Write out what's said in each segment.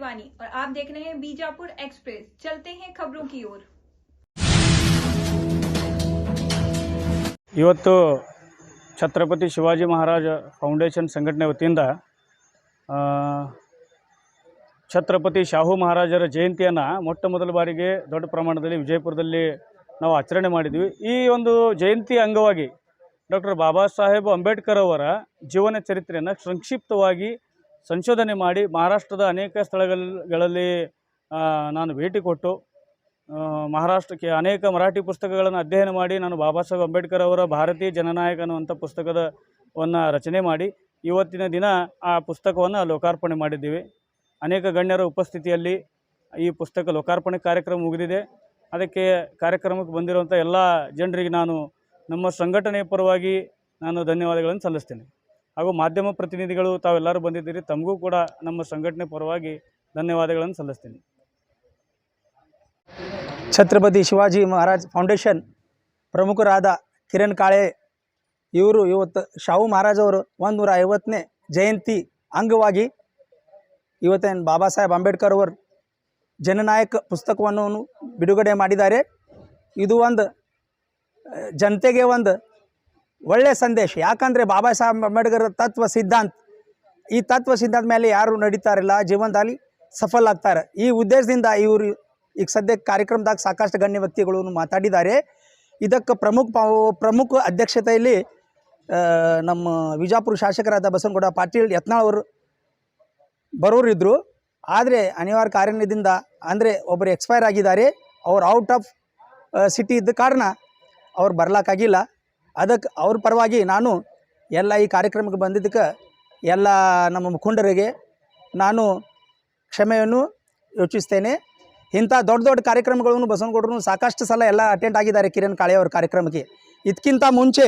शिवानी और आप देख रहे हैं बीजापुर एक्सप्रेस। चलते हैं खबरों की ओर। ಇವತ್ತು ಛತ್ರಪತಿ ಶಿವಾಜಿ ಮಹಾರಾಜ ಫೌಂಡೇಶನ್ ಸಂಘಟನೆ ವತಿಯಿಂದ ಛತ್ರಪತಿ ಶಾಹು ಮಹಾರಾಜರ ಜಯಂತಿಯನ್ನು ಮೊಟ್ಟ ಮೊದಲ ಬಾರಿಗೆ ದೊಡ್ಡ ಪ್ರಮಾಣದಲ್ಲಿ ವಿಜಯಪುರದಲ್ಲಿ ನಾವು ಆಚರಣೆ ಮಾಡಿದ್ವಿ। ಈ ಒಂದು ಜಯಂತಿ ಅಂಗವಾಗಿ ಡಾಕ್ಟರ್ ಬಾಬಾ ಸಾಹೇಬ್ ಅಂಬೇಡ್ಕರ್ ಅವರ ಜೀವನ ಚರಿತ್ರೆಯನ್ನು ಸಂಕ್ಷಿಪ್ತವಾಗಿ ಸಂಶೋಧನೆ ಮಾಡಿ ಮಹಾರಾಷ್ಟ್ರದ ಅನೇಕ ಸ್ಥಳಗಳಲ್ಲಿ ನಾನು ಭೇಟಿ ಕೊಟ್ಟು ಮಹಾರಾಷ್ಟ್ರಕ್ಕೆ ಅನೇಕ ಮರಾಠಿ ಪುಸ್ತಕಗಳನ್ನು ಅಧ್ಯಯನ ಮಾಡಿ ನಾನು ಬಾಬಾ ಸಾಹೇಬ್ ಅಂಬೇಡ್ಕರ್ ಅವರ ಭಾರತೀಯ ಜನನಾಯಕ ಅನ್ನುವಂಥ ಪುಸ್ತಕವನ್ನು ರಚನೆ ಮಾಡಿ ಇವತ್ತಿನ ದಿನ ಆ ಪುಸ್ತಕವನ್ನು ಲೋಕಾರ್ಪಣೆ ಮಾಡಿದ್ದೀವಿ। ಅನೇಕ ಗಣ್ಯರ ಉಪಸ್ಥಿತಿಯಲ್ಲಿ ಈ ಪುಸ್ತಕ ಲೋಕಾರ್ಪಣೆ ಕಾರ್ಯಕ್ರಮ ಮುಗಿದಿದೆ। ಅದಕ್ಕೆ ಕಾರ್ಯಕ್ರಮಕ್ಕೆ ಬಂದಿರುವಂಥ ಎಲ್ಲ ಜನರಿಗೆ ನಾನು ನಮ್ಮ ಸಂಘಟನೆಯ ಪರವಾಗಿ ನಾನು ಧನ್ಯವಾದಗಳನ್ನು ಸಲ್ಲಿಸ್ತೇನೆ। ಹಾಗೂ ಮಾಧ್ಯಮ ಪ್ರತಿನಿಧಿಗಳು ತಾವೆಲ್ಲರೂ ಬಂದಿದ್ದೀರಿ, ತಮಗೂ ಕೂಡ ನಮ್ಮ ಸಂಘಟನೆ ಪರವಾಗಿ ಧನ್ಯವಾದಗಳನ್ನು ಸಲ್ಲಿಸ್ತೇನೆ। ಛತ್ರಪತಿ ಶಿವಾಜಿ ಮಹಾರಾಜ್ ಫೌಂಡೇಶನ್ ಪ್ರಮುಖರಾದ ಕಿರಣ್ ಕಾಳೆ ಇವರು ಇವತ್ತು ಶಾಹು ಮಹಾರಾಜ್ ಅವರು 150ನೇ ಜಯಂತಿ ಅಂಗವಾಗಿ ಇವತ್ತೇನು ಬಾಬಾ ಸಾಹೇಬ್ ಅಂಬೇಡ್ಕರ್ ಅವರು ಜನನಾಯಕ ಪುಸ್ತಕವನ್ನು ಬಿಡುಗಡೆ ಮಾಡಿದ್ದಾರೆ। ಇದು ಒಂದು ಜನತೆಗೆ ಒಂದು ಒಳ್ಳೆಯ ಸಂದೇಶ, ಯಾಕಂದರೆ ಬಾಬಾ ಸಾಹೇಬ್ ಅಂಬೇಡ್ಕರ್ ಈ ತತ್ವ ಸಿದ್ಧಾಂತ ಮೇಲೆ ಯಾರು ನಡೀತಾರಿಲ್ಲ ಜೀವನದಲ್ಲಿ ಸಫಲ ಆಗ್ತಾರೆ। ಈ ಉದ್ದೇಶದಿಂದ ಇವರು ಈಗ ಸದ್ಯಕ್ಕೆ ಕಾರ್ಯಕ್ರಮದಾಗ ಸಾಕಷ್ಟು ಗಣ್ಯ ವ್ಯಕ್ತಿಗಳು ಮಾತಾಡಿದ್ದಾರೆ। ಇದಕ್ಕೆ ಪ್ರಮುಖ ಅಧ್ಯಕ್ಷತೆಯಲ್ಲಿ ನಮ್ಮ ವಿಜಾಪುರ ಶಾಸಕರಾದ ಬಸವನಗೌಡ ಪಾಟೀಲ್ ಯತ್ನಾಳ್ ಅವರು ಬರೋರಿದ್ದರು, ಆದರೆ ಅನಿವಾರ್ಯ ಕಾರಣದಿಂದ ಅಂದರೆ ಒಬ್ಬರು ಎಕ್ಸ್ಪೈರ್ ಆಗಿದ್ದಾರೆ, ಅವ್ರು ಔಟ್ ಆಫ್ ಸಿಟಿ ಇದ್ದ ಕಾರಣ ಅವ್ರು ಬರ್ಲಿಕ್ಕಾಗಿಲ್ಲ। ಅದಕ್ಕೆ ಅವ್ರ ಪರವಾಗಿ ನಾನು ಎಲ್ಲ ಈ ಕಾರ್ಯಕ್ರಮಕ್ಕೆ ಬಂದಿದ್ದಕ್ಕೆ ಎಲ್ಲ ನಮ್ಮ ಮುಖಂಡರಿಗೆ ನಾನು ಕ್ಷಮೆಯನ್ನು ಯೋಚಿಸ್ತೇನೆ। ಇಂಥ ದೊಡ್ಡ ಕಾರ್ಯಕ್ರಮಗಳನ್ನು ಬಸವನಗೌಡರು ಸಾಕಷ್ಟು ಸಲ ಎಲ್ಲ ಅಟೆಂಡ್ ಆಗಿದ್ದಾರೆ ಕಿರಣ್ ಕಾಳೆ ಅವ್ರ ಕಾರ್ಯಕ್ರಮಕ್ಕೆ। ಇದಕ್ಕಿಂತ ಮುಂಚೆ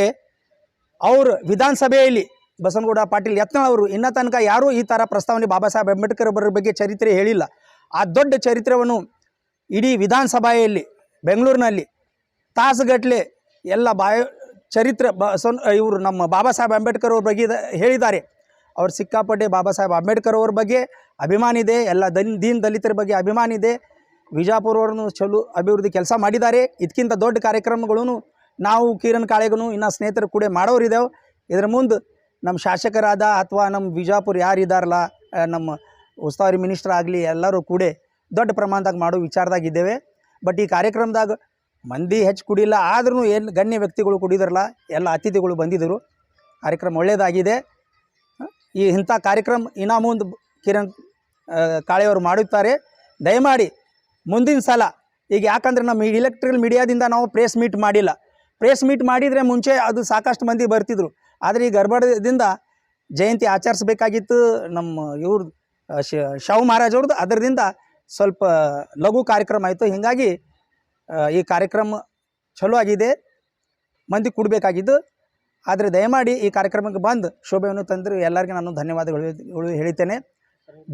ಅವರು ವಿಧಾನಸಭೆಯಲ್ಲಿ ಬಸವನಗೌಡ ಪಾಟೀಲ್ ಯತ್ನಾಳ್ ಅವರು ಇನ್ನೂ ತನಕ ಯಾರೂ ಈ ಥರ ಪ್ರಸ್ತಾವನೆ ಬಾಬಾ ಸಾಹೇಬ್ ಅಂಬೇಡ್ಕರ್ ಅವರ ಬಗ್ಗೆ ಚರಿತ್ರೆ ಹೇಳಿಲ್ಲ। ಆ ದೊಡ್ಡ ಚರಿತ್ರೆಯನ್ನು ಇಡೀ ವಿಧಾನಸಭೆಯಲ್ಲಿ ಬೆಂಗಳೂರಿನಲ್ಲಿ ತಾಸುಗಟ್ಟಲೆ ಎಲ್ಲ ಚರಿತ್ರೆ ಇವರು ನಮ್ಮ ಬಾಬಾ ಸಾಹೇಬ್ ಅಂಬೇಡ್ಕರ್ ಅವ್ರ ಬಗ್ಗೆ ಹೇಳಿದ್ದಾರೆ। ಅವ್ರು ಸಿಕ್ಕಾಪಟ್ಟೆ ಬಾಬಾ ಸಾಹೇಬ್ ಅಂಬೇಡ್ಕರ್ ಅವ್ರ ಬಗ್ಗೆ ಅಭಿಮಾನ ಇದೆ, ಎಲ್ಲ ದೀನ್ ದಲಿತರ ಬಗ್ಗೆ ಅಭಿಮಾನ ಇದೆ, ವಿಜಾಪುರವ್ರನ್ನು ಚಲೋ ಅಭಿವೃದ್ಧಿ ಕೆಲಸ ಮಾಡಿದ್ದಾರೆ। ಇದಕ್ಕಿಂತ ದೊಡ್ಡ ಕಾರ್ಯಕ್ರಮಗಳನ್ನು ನಾವು ಕಿರಣ್ ಕಾಳೆಗೂ ಇನ್ನೂ ಸ್ನೇಹಿತರು ಕೂಡ ಮಾಡೋರಿದ್ದೇವೆ। ಇದರ ಮುಂದೆ ನಮ್ಮ ಶಾಸಕರಾದ ಅಥವಾ ನಮ್ಮ ವಿಜಾಪುರ ಯಾರಿದ್ದಾರಲ್ಲ, ನಮ್ಮ ಉಸ್ತುವಾರಿ ಮಿನಿಸ್ಟರ್ ಆಗಲಿ ಎಲ್ಲರೂ ಕೂಡ ದೊಡ್ಡ ಪ್ರಮಾಣದಾಗ ಮಾಡೋ ವಿಚಾರದಾಗಿದ್ದೇವೆ। ಬಟ್ ಈ ಕಾರ್ಯಕ್ರಮದಾಗ ಮಂದಿ ಹೆಚ್ಚು ಕುಡಿಲ್ಲ, ಆದ್ರೂ ಏನು ಗಣ್ಯ ವ್ಯಕ್ತಿಗಳು ಕುಡಿದ್ರಲ್ಲ, ಎಲ್ಲ ಅತಿಥಿಗಳು ಬಂದಿದ್ದರು, ಕಾರ್ಯಕ್ರಮ ಒಳ್ಳೆಯದಾಗಿದೆ। ಇಂಥ ಕಾರ್ಯಕ್ರಮ ಇನ್ನೂ ಮುಂದೆ ಕಿರಣ್ ಕಾಳೆಯವರು ಮಾಡುತ್ತಾರೆ। ದಯಮಾಡಿ ಮುಂದಿನ ಸಲ ಈಗ ಯಾಕಂದರೆ ನಮ್ಮ ಇಲೆಕ್ಟ್ರಿಕಲ್ ಮೀಡಿಯಾದಿಂದ ನಾವು ಪ್ರೆಸ್ ಮೀಟ್ ಮಾಡಿಲ್ಲ, ಪ್ರೆಸ್ ಮೀಟ್ ಮಾಡಿದರೆ ಮುಂಚೆ ಅದು ಸಾಕಷ್ಟು ಮಂದಿ ಬರ್ತಿದ್ರು, ಆದರೆ ಈ ಗರ್ಭದಿಂದ ಜಯಂತಿ ಆಚರಿಸಬೇಕಾಗಿತ್ತು ನಮ್ಮ ಇವ್ರು ಶಾಹು ಮಹಾರಾಜ್ ಅವ್ರದ್ದು, ಅದರಿಂದ ಸ್ವಲ್ಪ ಲಘು ಕಾರ್ಯಕ್ರಮ ಆಯಿತು। ಹೀಗಾಗಿ ಈ ಕಾರ್ಯಕ್ರಮ ಚಲೋ ಆಗಿದೆ, ಮಂದಿ ಕೊಡಬೇಕಾಗಿದ್ದು, ಆದರೆ ದಯಮಾಡಿ ಈ ಕಾರ್ಯಕ್ರಮಕ್ಕೆ ಬಂದು ಶೋಭೆಯನ್ನು ತಂದರೆ ಎಲ್ಲರಿಗೂ ನಾನು ಧನ್ಯವಾದಗಳು ಹೇಳ್ತೇನೆ।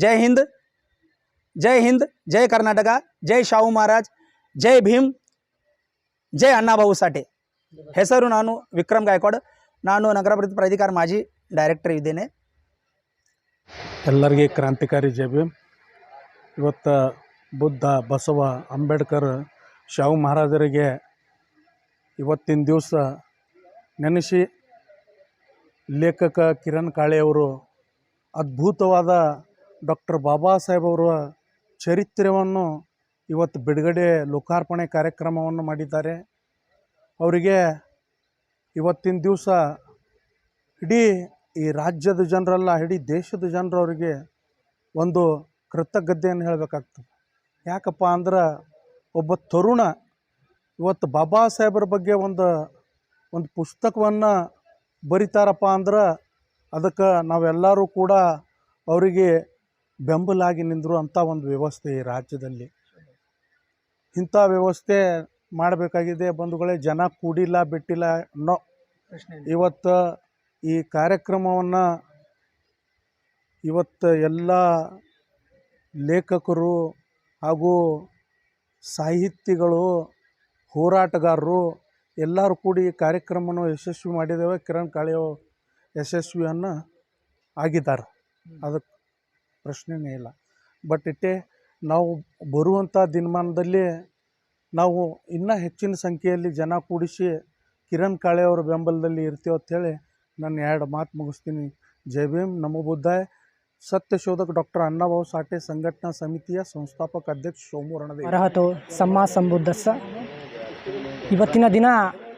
ಜೈ ಹಿಂದ್, ಜೈ ಹಿಂದ್, ಜೈ ಕರ್ನಾಟಕ, ಜೈ ಶಾಹು ಮಹಾರಾಜ್, ಜೈ ಭೀಮ್, ಜೈ ಅಣ್ಣಾಭಾವು ಸಾಠೆ। ಹೆಸರು ನಾನು ವಿಕ್ರಮ್ ಗಾಯಕ್ವಾಡ್, ನಾನು ನಗರಾಭಿವೃದ್ಧಿ ಪ್ರಾಧಿಕಾರ ಮಾಜಿ ಡೈರೆಕ್ಟರ್ ಇದ್ದೇನೆ। ಎಲ್ಲರಿಗೆ ಕ್ರಾಂತಿಕಾರಿ ಜೈ ಭೀಮ್। ಇವತ್ತು ಬುದ್ಧ, ಬಸವ, ಅಂಬೇಡ್ಕರ್, ಶಾಹು ಮಹಾರಾಜರಿಗೆ ಇವತ್ತಿನ ದಿವಸ ನೆನೆಸಿ ಲೇಖಕ ಕಿರಣ್ ಕಾಳೆಯವರು ಅದ್ಭುತವಾದ ಡಾಕ್ಟರ್ ಬಾಬಾ ಸಾಹೇಬ್ ಅವರ ಚರಿತ್ರೆಯನ್ನು ಇವತ್ತು ಬಿಡುಗಡೆ ಲೋಕಾರ್ಪಣೆ ಕಾರ್ಯಕ್ರಮವನ್ನು ಮಾಡಿದ್ದಾರೆ। ಅವರಿಗೆ ಇವತ್ತಿನ ದಿವಸ ಇಡೀ ಈ ರಾಜ್ಯದ ಜನರಲ್ಲ, ಇಡೀ ದೇಶದ ಜನರು ಅವರಿಗೆ ಒಂದು ಕೃತಜ್ಞತೆಯನ್ನು ಹೇಳಬೇಕಾಗ್ತದೆ। ಯಾಕಪ್ಪ ಅಂದ್ರೆ ಒಬ್ಬ ತರುಣ ಇವತ್ತು ಬಾಬಾ ಸಾಹೇಬರ ಬಗ್ಗೆ ಒಂದು ಪುಸ್ತಕವನ್ನು ಬರಿತಾರಪ್ಪ ಅಂದ್ರೆ ಅದಕ್ಕೆ ನಾವೆಲ್ಲರೂ ಕೂಡ ಅವರಿಗೆ ಬೆಂಬಲಾಗಿ ನಿಂದರು ಅಂಥ ಒಂದು ವ್ಯವಸ್ಥೆ ಈ ರಾಜ್ಯದಲ್ಲಿ। ಇಂಥ ವ್ಯವಸ್ಥೆ ಮಾಡಬೇಕಾಗಿದೆ ಬಂಧುಗಳೇ, ಜನ ಕೂಡಿಲ್ಲ ಬಿಟ್ಟಿಲ್ಲ ಅನ್ನೋ ಇವತ್ತು ಈ ಕಾರ್ಯಕ್ರಮವನ್ನು ಇವತ್ತು ಎಲ್ಲ ಲೇಖಕರು ಹಾಗೂ ಸಾಹಿತಿಗಳು, ಹೋರಾಟಗಾರರು ಎಲ್ಲರೂ ಕೂಡಿ ಈ ಕಾರ್ಯಕ್ರಮವನ್ನು ಯಶಸ್ವಿ ಮಾಡಿದ್ದೇವೆ। ಕಿರಣ್ ಕಾಳೆಯವರು ಯಶಸ್ವಿಯನ್ನು ಆಗಿದ್ದಾರೆ, ಅದಕ್ಕೆ ಪ್ರಶ್ನೆಯೇ ಇಲ್ಲ। ಬಟ್ ನಾವು ಬರುವಂಥ ದಿನಮಾನದಲ್ಲಿ ನಾವು ಇನ್ನೂ ಹೆಚ್ಚಿನ ಸಂಖ್ಯೆಯಲ್ಲಿ ಜನ ಕೂಡಿಸಿ ಕಿರಣ್ ಕಾಳೆ ಅವರ ಬೆಂಬಲದಲ್ಲಿ ಇರ್ತೀವಿ ಅಂಥೇಳಿ ನಾನು 2 ಮಾತು ಮುಗಿಸ್ತೀನಿ. ಜೈ ಭೀಮ್, ನಮೋ ಬುದ್ಧಾಯ. ಸತ್ಯಶೋಧಕ ಡಾಕ್ಟರ್ ಅಣ್ಣಾಭಾऊ ಸಾಠೆ ಸಂಘಟನಾ ಸಮಿತಿಯ ಸಂಸ್ಥಾಪಕ ಅಧ್ಯಕ್ಷ ಸೋಮು ರಣದೇವಿ. ಅರ್ಹತೋ ಸಮ್ಮಾ ಸಂಬುದ್ಧಸ್ಸ. ಇವತ್ತಿನ ದಿನ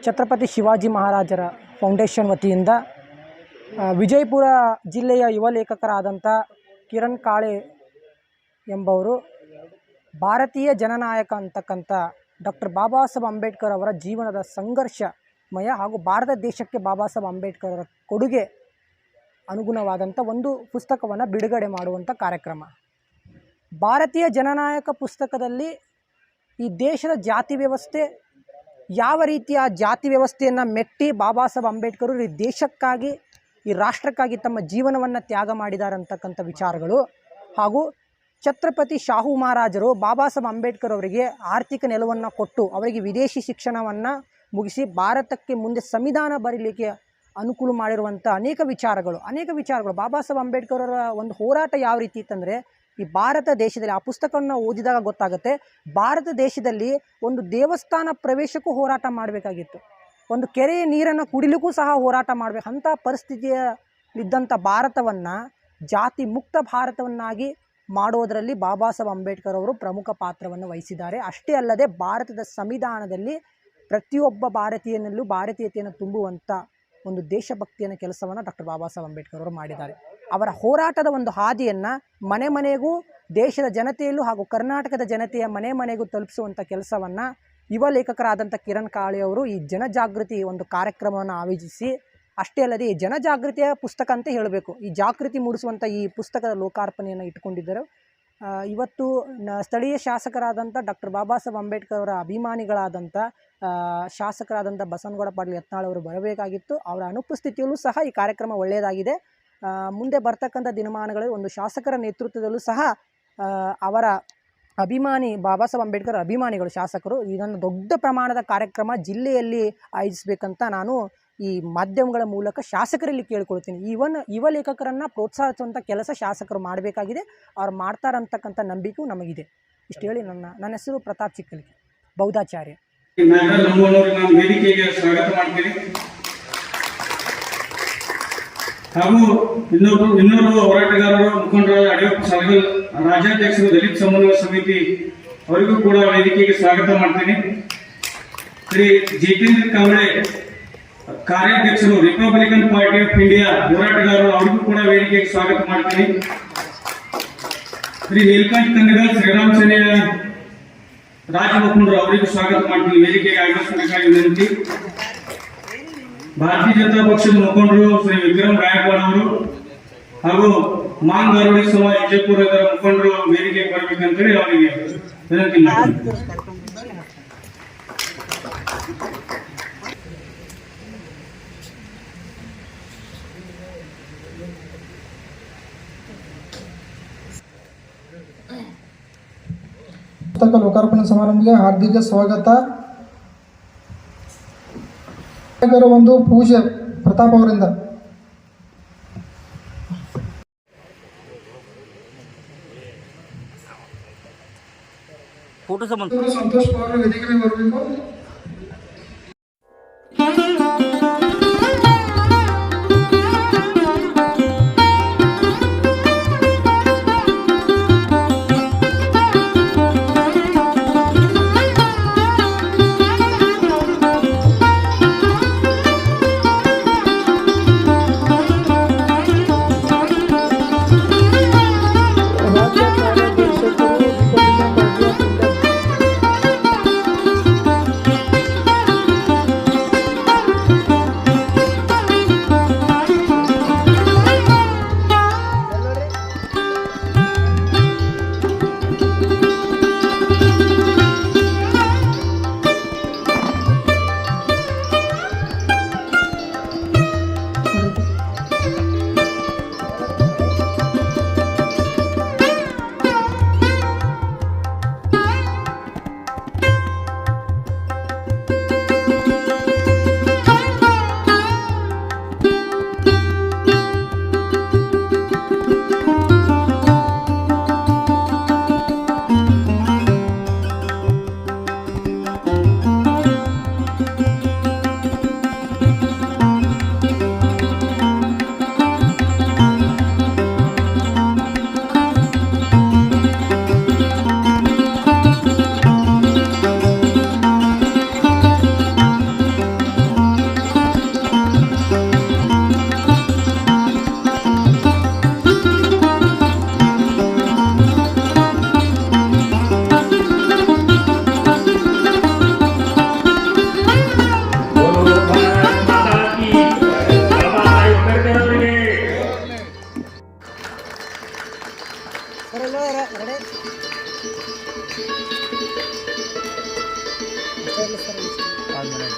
ಛತ್ರಪತಿ ಶಿವಾಜಿ ಮಹಾರಾಜರ ಫೌಂಡೇಶನ್ ವತಿಯಿಂದ ವಿಜಯಪುರ ಜಿಲ್ಲೆಯ ಯುವ ಲೇಖಕರಾದಂಥ ಕಿರಣ್ ಕಾಳೆ ಎಂಬವರು ಭಾರತೀಯ ಜನನಾಯಕ ಅಂತಕ್ಕಂಥ ಡಾಕ್ಟರ್ ಬಾಬಾ ಸಾಹೇಬ್ ಅಂಬೇಡ್ಕರ್ ಅವರ ಜೀವನದ ಸಂಘರ್ಷಮಯ ಹಾಗೂ ಭಾರತ ದೇಶಕ್ಕೆ ಬಾಬಾ ಸಾಹೇಬ್ ಅಂಬೇಡ್ಕರ್ ಅವರ ಕೊಡುಗೆ ಅನುಗುಣವಾದಂಥ ಒಂದು ಪುಸ್ತಕವನ್ನು ಬಿಡುಗಡೆ ಮಾಡುವಂಥ ಕಾರ್ಯಕ್ರಮ. ಭಾರತೀಯ ಜನನಾಯಕ ಪುಸ್ತಕದಲ್ಲಿ ಈ ದೇಶದ ಜಾತಿ ವ್ಯವಸ್ಥೆ ಯಾವ ರೀತಿಯ ಜಾತಿ ವ್ಯವಸ್ಥೆಯನ್ನು ಮೆಟ್ಟಿ ಬಾಬಾ ಸಾಹೇಬ್ ಅಂಬೇಡ್ಕರ್ ಈ ದೇಶಕ್ಕಾಗಿ ಈ ರಾಷ್ಟ್ರಕ್ಕಾಗಿ ತಮ್ಮ ಜೀವನವನ್ನು ತ್ಯಾಗ ಮಾಡಿದ್ದಾರೆ ಅಂತಕ್ಕಂಥ ವಿಚಾರಗಳು ಹಾಗೂ ಛತ್ರಪತಿ ಶಾಹು ಮಹಾರಾಜರು ಬಾಬಾ ಸಾಹೇಬ್ ಅಂಬೇಡ್ಕರ್ ಅವರಿಗೆ ಆರ್ಥಿಕ ನೆರವನ್ನು ಕೊಟ್ಟು ಅವರಿಗೆ ವಿದೇಶಿ ಶಿಕ್ಷಣವನ್ನು ಮುಗಿಸಿ ಭಾರತಕ್ಕೆ ಮುಂದೆ ಸಂವಿಧಾನ ಬರೀಲಿಕ್ಕೆ ಅನುಕೂಲ ಮಾಡಿರುವಂಥ ಅನೇಕ ವಿಚಾರಗಳು ಬಾಬಾ ಸಾಹೇಬ್ ಅಂಬೇಡ್ಕರ್ ಅವರ ಒಂದು ಹೋರಾಟ ಯಾವ ರೀತಿ ಇತ್ತಂದರೆ ಈ ಭಾರತ ದೇಶದಲ್ಲಿ ಆ ಪುಸ್ತಕವನ್ನು ಓದಿದಾಗ ಗೊತ್ತಾಗುತ್ತೆ, ಭಾರತ ದೇಶದಲ್ಲಿ ಒಂದು ದೇವಸ್ಥಾನ ಪ್ರವೇಶಕ್ಕೂ ಹೋರಾಟ ಮಾಡಬೇಕಾಗಿತ್ತು, ಒಂದು ಕೆರೆಯ ನೀರನ್ನು ಕುಡಿಲಿಕ್ಕೂ ಸಹ ಹೋರಾಟ ಮಾಡಬೇಕು. ಅಂಥ ಪರಿಸ್ಥಿತಿಯಲ್ಲಿದ್ದಂಥ ಭಾರತವನ್ನು ಜಾತಿ ಮುಕ್ತ ಭಾರತವನ್ನಾಗಿ ಮಾಡೋದರಲ್ಲಿ ಬಾಬಾ ಸಾಹೇಬ್ ಅಂಬೇಡ್ಕರ್ ಅವರು ಪ್ರಮುಖ ಪಾತ್ರವನ್ನು ವಹಿಸಿದ್ದಾರೆ. ಅಷ್ಟೇ ಅಲ್ಲದೆ ಭಾರತದ ಸಂವಿಧಾನದಲ್ಲಿ ಪ್ರತಿಯೊಬ್ಬ ಭಾರತೀಯನಲ್ಲೂ ಭಾರತೀಯತೆಯನ್ನು ತುಂಬುವಂಥ ಒಂದು ದೇಶಭಕ್ತಿಯನ್ನು ಕೆಲಸವನ್ನು ಡಾಕ್ಟರ್ ಬಾಬಾ ಸಾಹೇಬ್ ಅಂಬೇಡ್ಕರ್ ಅವರು ಮಾಡಿದ್ದಾರೆ. ಅವರ ಹೋರಾಟದ ಒಂದು ಹಾದಿಯನ್ನು ಮನೆ ಮನೆಗೂ ದೇಶದ ಜನತೆಯಲ್ಲೂ ಹಾಗೂ ಕರ್ನಾಟಕದ ಜನತೆಯ ಮನೆ ಮನೆಗೂ ತಲುಪಿಸುವಂಥ ಕೆಲಸವನ್ನು ಯುವ ಲೇಖಕರಾದಂಥ ಕಿರಣ್ ಕಾಳೆ ಅವರು ಈ ಜನಜಾಗೃತಿ ಒಂದು ಕಾರ್ಯಕ್ರಮವನ್ನು ಆಯೋಜಿಸಿ, ಅಷ್ಟೇ ಅಲ್ಲದೆ ಈ ಜನಜಾಗೃತಿಯ ಪುಸ್ತಕ ಅಂತ ಹೇಳಬೇಕು, ಈ ಜಾಗೃತಿ ಮೂಡಿಸುವಂಥ ಈ ಪುಸ್ತಕದ ಲೋಕಾರ್ಪಣೆಯನ್ನು ಇಟ್ಟುಕೊಂಡಿದ್ದರು. ಇವತ್ತು ಸ್ಥಳೀಯ ಶಾಸಕರಾದಂಥ ಡಾಕ್ಟರ್ ಬಾಬಾ ಸಾಹೇಬ್ ಅಂಬೇಡ್ಕರ್ ಅವರ ಅಭಿಮಾನಿಗಳಾದಂಥ ಶಾಸಕರಾದಂಥ ಬಸವನಗೌಡ ಪಾಟೀಲ್ ಯತ್ನಾಳ್ ಅವರು ಬರಬೇಕಾಗಿತ್ತು. ಅವರ ಅನುಪಸ್ಥಿತಿಯಲ್ಲೂ ಸಹ ಈ ಕಾರ್ಯಕ್ರಮ ಒಳ್ಳೆಯದಾಗಿದೆ. ಮುಂದೆ ಬರ್ತಕ್ಕಂಥ ದಿನಮಾನಗಳಲ್ಲಿ ಒಂದು ಶಾಸಕರ ನೇತೃತ್ವದಲ್ಲೂ ಸಹ ಅವರ ಅಭಿಮಾನಿ ಬಾಬಾ ಸಾಹೇಬ್ ಅಂಬೇಡ್ಕರ್ ಅಭಿಮಾನಿಗಳು ಶಾಸಕರು ಇದನ್ನು ದೊಡ್ಡ ಪ್ರಮಾಣದ ಕಾರ್ಯಕ್ರಮ ಜಿಲ್ಲೆಯಲ್ಲಿ ಆಯೋಜಿಸಬೇಕಂತ ನಾನು ಈ ಮಾಧ್ಯಮಗಳ ಮೂಲಕ ಶಾಸಕರಲ್ಲಿ ಕೇಳ್ಕೊಳ್ತೀನಿ. ಯುವ ಲೇಖಕರನ್ನು ಪ್ರೋತ್ಸಾಹಿಸುವಂಥ ಕೆಲಸ ಶಾಸಕರು ಮಾಡಬೇಕಾಗಿದೆ, ಅವ್ರು ಮಾಡ್ತಾರಂತಕ್ಕಂಥ ನಂಬಿಕೆಯೂ ನಮಗಿದೆ. ಇಷ್ಟು ಹೇಳಿ ನನ್ನ ಹೆಸರು ಪ್ರತಾಪ್ ಚಿಕ್ಕಲಿಗೆ, ಬೌದ್ಧಾಚಾರ್ಯ. ನಾನು ವೇದಿಕೆಗೆ ಸ್ವಾಗತ ಮಾಡ್ತೀನಿ. ಹಾಗೂ ಇನ್ನೂರು ಹೋರಾಟಗಾರರು ಮುಖಂಡರು ಅಡಿಯಪ್ಪ ಸಾಗಲ್ ರಾಜ್ಯಾಧ್ಯಕ್ಷರು ದಲಿತ ಸಮನ್ವಯ ಸಮಿತಿ ಅವರಿಗೂ ಕೂಡ ವೇದಿಕೆಗೆ ಸ್ವಾಗತ ಮಾಡ್ತೀನಿ. ಶ್ರೀ ಜಿತೇಂದ್ರ ಕಾಂಬ್ಳೆ ಕಾರ್ಯಾಧ್ಯಕ್ಷರು ರಿಪಬ್ಲಿಕನ್ ಪಾರ್ಟಿ ಆಫ್ ಇಂಡಿಯಾ ಹೋರಾಟಗಾರರು ಅವರಿಗೂ ಕೂಡ ವೇದಿಕೆಗೆ ಸ್ವಾಗತ ಮಾಡ್ತೀನಿ. ಶ್ರೀ ನೀಲಕಂಠ ಕನ್ನಗಲ್ ಶ್ರೀರಾಮ್ ಸೇನೆಯ ರಾಜ್ಯ ಮುಖಂಡರು ಅವರಿಗೂ ಸ್ವಾಗತ ಮಾಡ್ತೀನಿ, ವೇದಿಕೆಗೆ ಆಗಮಿಸಬೇಕಾಗಿ ವಿನಂತಿ. ಭಾರತೀಯ ಜನತಾ ಪಕ್ಷದ ಮುಖಂಡರು ಶ್ರೀ ವಿಕ್ರಮ್ ಗಾಯಕ್ವಾಡ್ ಅವರು ಹಾಗೂ ಮಾನ್ ಗಾರೋಡಿ ಸಮಾಜ ವಿಜಯಪುರದ ಮುಖಂಡರು ವೇದಿಕೆಗೆ ಬರಬೇಕಂತೇಳಿ ಅವರಿಗೆ ವಿನಂತಿ ಮಾಡ್ತೀನಿ. ಪುಸ್ತಕ ಲೋಕಾರ್ಪಣೆ ಸಮಾರಂಭಕ್ಕೆ ಹಾರ್ದಿಕ ಸ್ವಾಗತ. ಒಂದು ಪೂಜೆ ಪ್ರತಾಪ್ ಅವರಿಂದ. ಸಂತೋಷ್ ಅವರು ವೇದಿಕೆಗೆ ಬರಬೇಕು. ಕಿರಣ್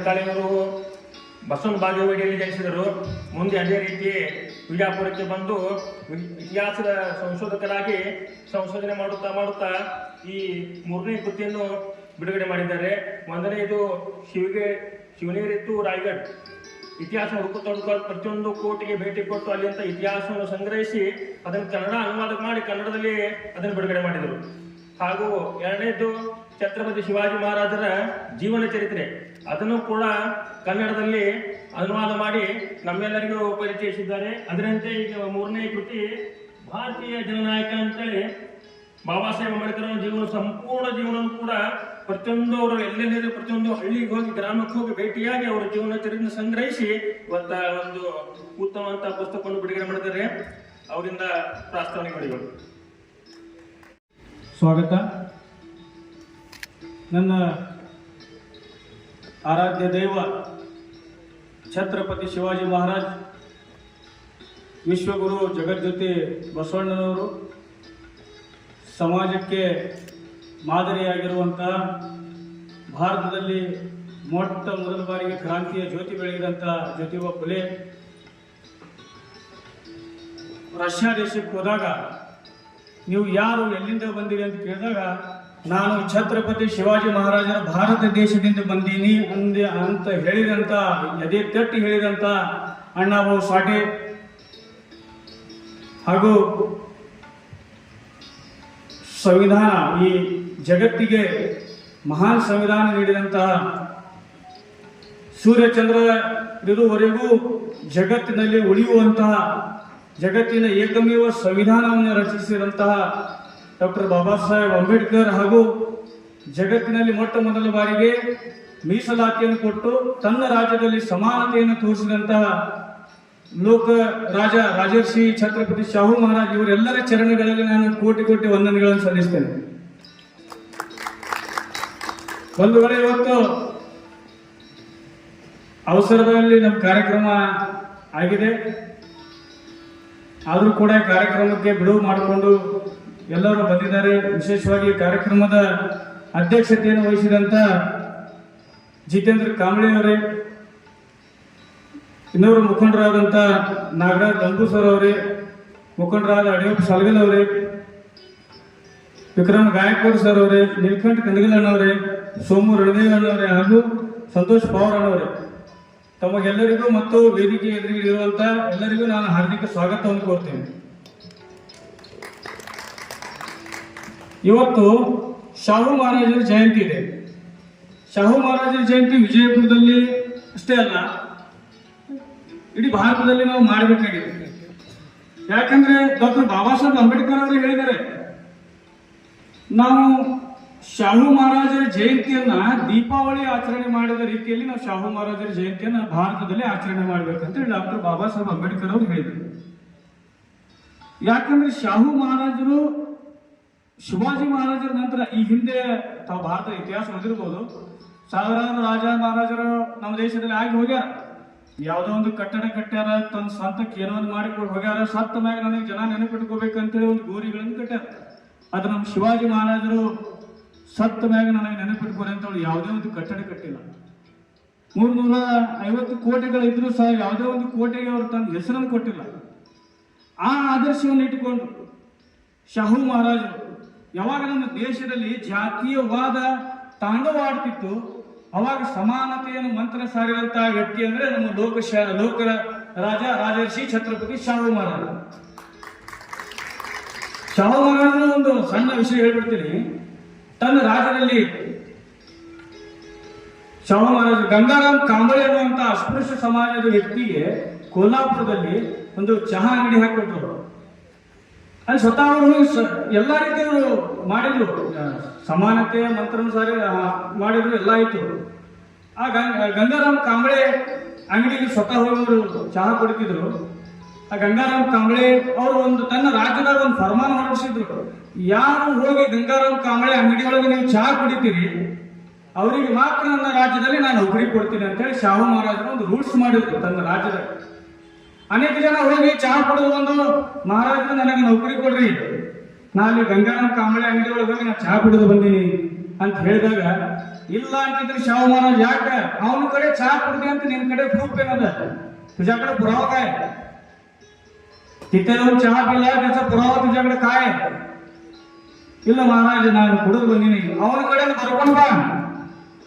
ಕಾಳೆಯವರು ಬಸವನ ಬಾಗೇವಾಡಿಯಲ್ಲಿ ಜನಿಸಿದರು. ಮುಂದೆ ಅದೇ ರೀತಿ ವಿಜಯಪುರಕ್ಕೆ ಬಂದು ಇತಿಹಾಸದ ಸಂಶೋಧಕರಾಗಿ ಸಂಶೋಧನೆ ಮಾಡುತ್ತಾ ಈ 3ನೇ ಕೃತಿಯನ್ನು ಬಿಡುಗಡೆ ಮಾಡಿದ್ದಾರೆ. ಮೊದಲನೆಯದು ಶಿವನೇರಿ ಟು ರಾಯಗಢ್ ಇತಿಹಾಸ ಹುಡುಕುತ್ತೊಡುಕ ಪ್ರತಿಯೊಂದು ಕೋಟೆಗೆ ಭೇಟಿ ಕೊಟ್ಟು ಅಲ್ಲಿಂದ ಇತಿಹಾಸವನ್ನು ಸಂಗ್ರಹಿಸಿ ಅದನ್ನು ಕನ್ನಡ ಅನುವಾದ ಮಾಡಿ ಕನ್ನಡದಲ್ಲಿ ಅದನ್ನು ಬಿಡುಗಡೆ ಮಾಡಿದರು. ಹಾಗೂ ಎರಡನೇದು ಛತ್ರಪತಿ ಶಿವಾಜಿ ಮಹಾರಾಜರ ಜೀವನ ಚರಿತ್ರೆ, ಅದನ್ನು ಕೂಡ ಕನ್ನಡದಲ್ಲಿ ಅನುವಾದ ಮಾಡಿ ನಮ್ಮೆಲ್ಲರಿಗೂ ಪರಿಚಯಿಸಿದ್ದಾರೆ. ಅದರಂತೆ ಈಗ 3ನೇ ಕೃತಿ ಭಾರತೀಯ ಜನನಾಯಕ ಅಂತೇಳಿ ಬಾಬಾ ಸಾಹೇಬ್ ಅಂಬೇಡ್ಕರ್ ಅವರ ಸಂಪೂರ್ಣ ಜೀವನವನ್ನು ಕೂಡ ಪ್ರತಿಯೊಂದು ಅವರು ಎಲ್ಲೆಲ್ಲಿದೆ ಪ್ರತಿಯೊಂದು ಹಳ್ಳಿಗೆ ಹೋಗಿ ಗ್ರಾಮಕ್ಕೆ ಹೋಗಿ ಭೇಟಿಯಾಗಿ ಅವರ ಜೀವನ ಚರಿತ್ರೆ ಸಂಗ್ರಹಿಸಿ ಇವತ್ತ ಒಂದು ಉತ್ತಮವಂತ ಪುಸ್ತಕವನ್ನು ಬಿಡುಗಡೆ ಮಾಡಿದ್ದಾರೆ. ಅವರಿಂದ ಪ್ರಾಸ್ತಾವಿಕಗಳು. ಸ್ವಾಗತ. ನನ್ನ ಆರಾಧ್ಯ ದೈವ ಛತ್ರಪತಿ ಶಿವಾಜಿ ಮಹಾರಾಜ್, ವಿಶ್ವಗುರು ಜಗಜ್ಯೋತಿ ಬಸವಣ್ಣನವರು, ಸಮಾಜಕ್ಕೆ ಮಾದರಿಯಾಗಿರುವಂತಹ, ಭಾರತದಲ್ಲಿ ಮೊಟ್ಟ ಮೊದಲ ಬಾರಿಗೆ ಕ್ರಾಂತಿಯ ಜ್ಯೋತಿ ಬೆಳಗಿದಂಥ ಜ್ಯೋತಿಬಾ ಫುಲೆ ರಷ್ಯಾ ದೇಶಕ್ಕೆ ಹೋದಾಗ ನೀವು ಯಾರು ಎಲ್ಲಿಂದ ಬಂದಿರಿ ಅಂತ ಕೇಳಿದಾಗ ನಾನು ಛತ್ರಪತಿ ಶಿವಾಜಿ ಮಹಾರಾಜರ ಭಾರತ ದೇಶದಿಂದ ಬಂದೀನಿ ಅಂತ ಹೇಳಿದಂಥ, ಎದೆ ತಟ್ಟಿ ಹೇಳಿದಂಥ ಅಣ್ಣಾಭಾऊ ಸಾಠೆ ಹಾಗೂ ಸಂವಿಧಾನ, ಈ ಜಗತ್ತಿಗೆ ಮಹಾನ್ ಸಂವಿಧಾನ ನೀಡಿದಂತಹ ಸೂರ್ಯಚಂದ್ರ ಇರುವವರೆಗೂ ಜಗತ್ತಿನಲ್ಲಿ ಉಳಿಯುವಂತಹ ಜಗತ್ತಿನ ಏಕಮೇವ ಸಂವಿಧಾನವನ್ನು ರಚಿಸಿದಂತಹ ಡಾಕ್ಟರ್ ಬಾಬಾ ಸಾಹೇಬ್ ಅಂಬೇಡ್ಕರ್ ಹಾಗೂ ಜಗತ್ತಿನಲ್ಲಿ ಮೊಟ್ಟ ಮೊದಲ ಬಾರಿಗೆ ಮೀಸಲಾತಿಯನ್ನು ಕೊಟ್ಟು ತನ್ನ ರಾಜ್ಯದಲ್ಲಿ ಸಮಾನತೆಯನ್ನು ತೋರಿಸಿದಂತಹ ಲೋಕ ರಾಜರ್ಷಿ ಛತ್ರಪತಿ ಶಾಹು ಮಹಾರಾಜ್ ಇವರೆಲ್ಲರ ಚರಣಗಳಲ್ಲಿ ನಾನು ಕೋಟಿ ಕೋಟಿ ವಂದನೆಗಳನ್ನು ಸಲ್ಲಿಸ್ತೇನೆ. ಒಂದು ವೇಳೆ ಇವತ್ತು ಅವಸರದಲ್ಲಿ ನಮ್ಮ ಕಾರ್ಯಕ್ರಮ ಆಗಿದೆ, ಆದರೂ ಕೂಡ ಕಾರ್ಯಕ್ರಮಕ್ಕೆ ಬಿಡುವು ಮಾಡಿಕೊಂಡು ಎಲ್ಲರೂ ಬಂದಿದ್ದಾರೆ. ವಿಶೇಷವಾಗಿ ಕಾರ್ಯಕ್ರಮದ ಅಧ್ಯಕ್ಷತೆಯನ್ನು ವಹಿಸಿದಂಥ ಜಿತೇಂದ್ರ ಕಾಂಬಳೆ ಅವರೇ, ಇನ್ನೋರು ಮುಖಂಡರಾದಂಥ ನಾಗರಾಜ್ ಲಂಬು ಸರ್ ಅವರೇ, ಮುಖಂಡರಾದ ಅಡಿಯಪ್ಪ ಸಾಲ್ಗಲ್ ಅವರೇ, ವಿಕ್ರಮ್ ಗಾಯಕ್ವಾಡ್ ಸರ್ ಅವರೇ, ನೀಲಕಂಠ ಕಂದಗಲಣ್ಣವರೇ, ಸೋಮು ರಣದೇವಣ್ಣವರೇ ಹಾಗೂ ಸಂತೋಷ್ ಪವಾರ್ ಅಣ್ಣವರೇ, ತಮಗೆಲ್ಲರಿಗೂ ಮತ್ತು ವೇದಿಕೆ ಎದುರಿಗಿರುವಂಥ ಎಲ್ಲರಿಗೂ ನಾನು ಹಾರ್ದಿಕ ಸ್ವಾಗತವನ್ನು ಕೋರ್ತೇನೆ. ಇವತ್ತು ಶಾಹು ಮಹಾರಾಜರ ಜಯಂತಿ ಇದೆ. ಶಾಹು ಮಹಾರಾಜರ ಜಯಂತಿ ವಿಜಯಪುರದಲ್ಲಿ ಅಷ್ಟೇ ಅಲ್ಲ, ಇಡೀ ಭಾರತದಲ್ಲಿ ನಾವು ಮಾಡಬೇಕಾಗಿದೆ. ಯಾಕಂದ್ರೆ ಡಾಕ್ಟರ್ ಬಾಬಾ ಸಾಹೇಬ್ ಅಂಬೇಡ್ಕರ್ ಅವರು ಹೇಳಿದ್ದಾರೆ, ನಾವು ಶಾಹು ಮಹಾರಾಜರ ಜಯಂತಿಯನ್ನ ದೀಪಾವಳಿ ಆಚರಣೆ ಮಾಡಿದ ರೀತಿಯಲ್ಲಿ ನಾವು ಶಾಹು ಮಹಾರಾಜರ ಜಯಂತಿಯನ್ನ ಭಾರತದಲ್ಲಿ ಆಚರಣೆ ಮಾಡ್ಬೇಕಂತ ಹೇಳಿ ಡಾಕ್ಟರ್ ಬಾಬಾ ಸಾಹೇಬ್ ಅಂಬೇಡ್ಕರ್ ಅವರು ಹೇಳಿದರು. ಯಾಕಂದ್ರೆ ಶಾಹು ಮಹಾರಾಜರು ಶಿವಾಜಿ ಮಹಾರಾಜರ ನಂತರ ಈ ಹಿಂದೆ ತಾವು ಭಾರತ ಇತಿಹಾಸ ಓದಿರ್ಬೋದು, ಸಾವಿರಾರು ರಾಜ ಮಹಾರಾಜರು ನಮ್ಮ ದೇಶದಲ್ಲಿ ಆಗಿ ಹೋಗ್ಯಾರ. ಯಾವುದೋ ಒಂದು ಕಟ್ಟಡ ಕಟ್ಟ್ಯಾರ, ತನ್ನ ಸ್ವಂತಕ್ಕೆ ಏನೋ ಒಂದು ಮಾಡಿಕೊಂಡು ಹೋಗ್ಯಾರ. ಸತ್ತ ಮ್ಯಾಗ ನನಗೆ ಜನ ನೆನಪಿಟ್ಕೋಬೇಕಂತೇಳಿ ಒಂದು ಗೋರಿಗಳನ್ನು ಕಟ್ಟ್ಯಾರ. ಅದು ನಮ್ಮ ಶಿವಾಜಿ ಮಹಾರಾಜರು ಸತ್ತ ಮ್ಯಾಗ ನನಗೆ ನೆನಪಿಟ್ಕೊಡಿ ಅಂತೇಳಿ ಯಾವುದೇ ಒಂದು ಕಟ್ಟಡ ಕಟ್ಟಿಲ್ಲ. 350 ಕೋಟೆಗಳಿದ್ರು ಸಹ ಯಾವುದೇ ಒಂದು ಕೋಟೆಗೆ ಅವರು ತನ್ನ ಹೆಸರನ್ನು ಕೊಟ್ಟಿಲ್ಲ. ಆ ಆದರ್ಶವನ್ನು ಇಟ್ಟುಕೊಂಡು ಶಾಹು ಮಹಾರಾಜರು ಯಾವಾಗ ನಮ್ಮ ದೇಶದಲ್ಲಿ ಜಾತೀಯವಾದ ತಾಂಡವಾಡ್ತಿತ್ತು, ಅವಾಗ ಸಮಾನತೆಯನ್ನು ಮಂತ್ರ ಸಾರಿದಂತಹ ವ್ಯಕ್ತಿ ಅಂದ್ರೆ ನಮ್ಮ ಲೋಕರ ರಾಜರ್ಷಿ ಛತ್ರಪತಿ ಶಾಹು ಮಹಾರಾಜ. ಶಾಹು ಮಹಾರಾಜನ ಒಂದು ಸಣ್ಣ ವಿಷಯ ಹೇಳ್ಬಿಡ್ತೀನಿ. ತನ್ನ ರಾಜ್ಯದಲ್ಲಿ ಶಾಹು ಮಹಾರಾಜ ಗಂಗಾರಾಮ್ ಕಾಂಬಳೆ ಅನ್ನುವಂತ ಅಸ್ಪೃಶ್ಯ ಸಮಾಜದ ವ್ಯಕ್ತಿಗೆ ಕೋಲ್ಹಾಪುರದಲ್ಲಿ ಒಂದು ಚಹಾ ಅಂಗಡಿ ಹಾಕಿಕೊಟ್ರು. ಅಲ್ಲಿ ಸ್ವತಃ ಅವರು ಎಲ್ಲ ರೀತಿಯವರು ಮಾಡಿದ್ರು, ಸಮಾನತೆ ಮಂತ್ರಾನುಸಾರ ಮಾಡಿದ್ರು, ಎಲ್ಲ ಆಯ್ತು. ಆ ಗಂಗಾರಾಮ್ ಕಾಂಬಳೆ ಅಂಗಡಿಗೆ ಸ್ವತಃ ಅವರು ಚಹಾ ಕುಡಿತಿದ್ರು. ಆ ಗಂಗಾರಾಮ್ ಕಾಂಬಳೆ ಅವರು ಒಂದು ತನ್ನ ರಾಜ್ಯದಾಗ ಒಂದು ಫರ್ಮಾನ ಹೊರಡಿಸಿದ್ರು. ಯಾರು ಹೋಗಿ ಗಂಗಾರಾಮ್ ಕಾಂಬಳೆ ಅಂಗಡಿಯೊಳಗೆ ನೀವು ಚಹಾ ಕುಡಿತೀರಿ ಅವರಿಗೆ ಮಾತ್ರ ನನ್ನ ರಾಜ್ಯದಲ್ಲಿ ನಾನು ನೌಕರಿ ಕೊಡ್ತೀನಿ ಅಂತೇಳಿ ಶಾಹು ಮಹಾರಾಜರು ಒಂದು ರೂಲ್ಸ್ ಮಾಡಿದ್ರು ತನ್ನ ರಾಜ್ಯದಾಗ. ಅನೇಕ ಜನ ಹೋಗಿ ಚಹಾ ಕುಡಿದು ಬಂದು ಮಹಾರಾಜರು ನನಗೆ ನೌಕರಿ ಕೊಡ್ರಿ, ನಾನು ಗಂಗಾರಾಮ್ ಕಾಂಬಳೆ ಅಂಗಡಿ ಒಳಗೆ ಹೋಗಿ ನಾನು ಚಹಾ ಕುಡಿದು ಬಂದೀನಿ ಅಂತ ಹೇಳಿದಾಗ ಇಲ್ಲ ಅಂತಿದ್ರೆ ಶಾಹು ಮಹಾರಾಜ್ ಯಾಕೆ ಅವನ ಕಡೆ ಚಹಾ ಕುಡ್ದಿ ಅಂತ ನಿನ್ ಕಡೆ ಪ್ರೂಫ್ ಏನದ, तुझ्याकडे पुरावा काय, तिथे जाऊन चहा पिला त्याचा पुरावा तुझ्याकडे काय? ಇಲ್ಲ ಮಹಾರಾಜ ನಾನು ಕುಡಿದು ಬಂದೀನಿ, ಅವನ ಕಡೆ ಬರ್ಕೊಂಡು ಬಾ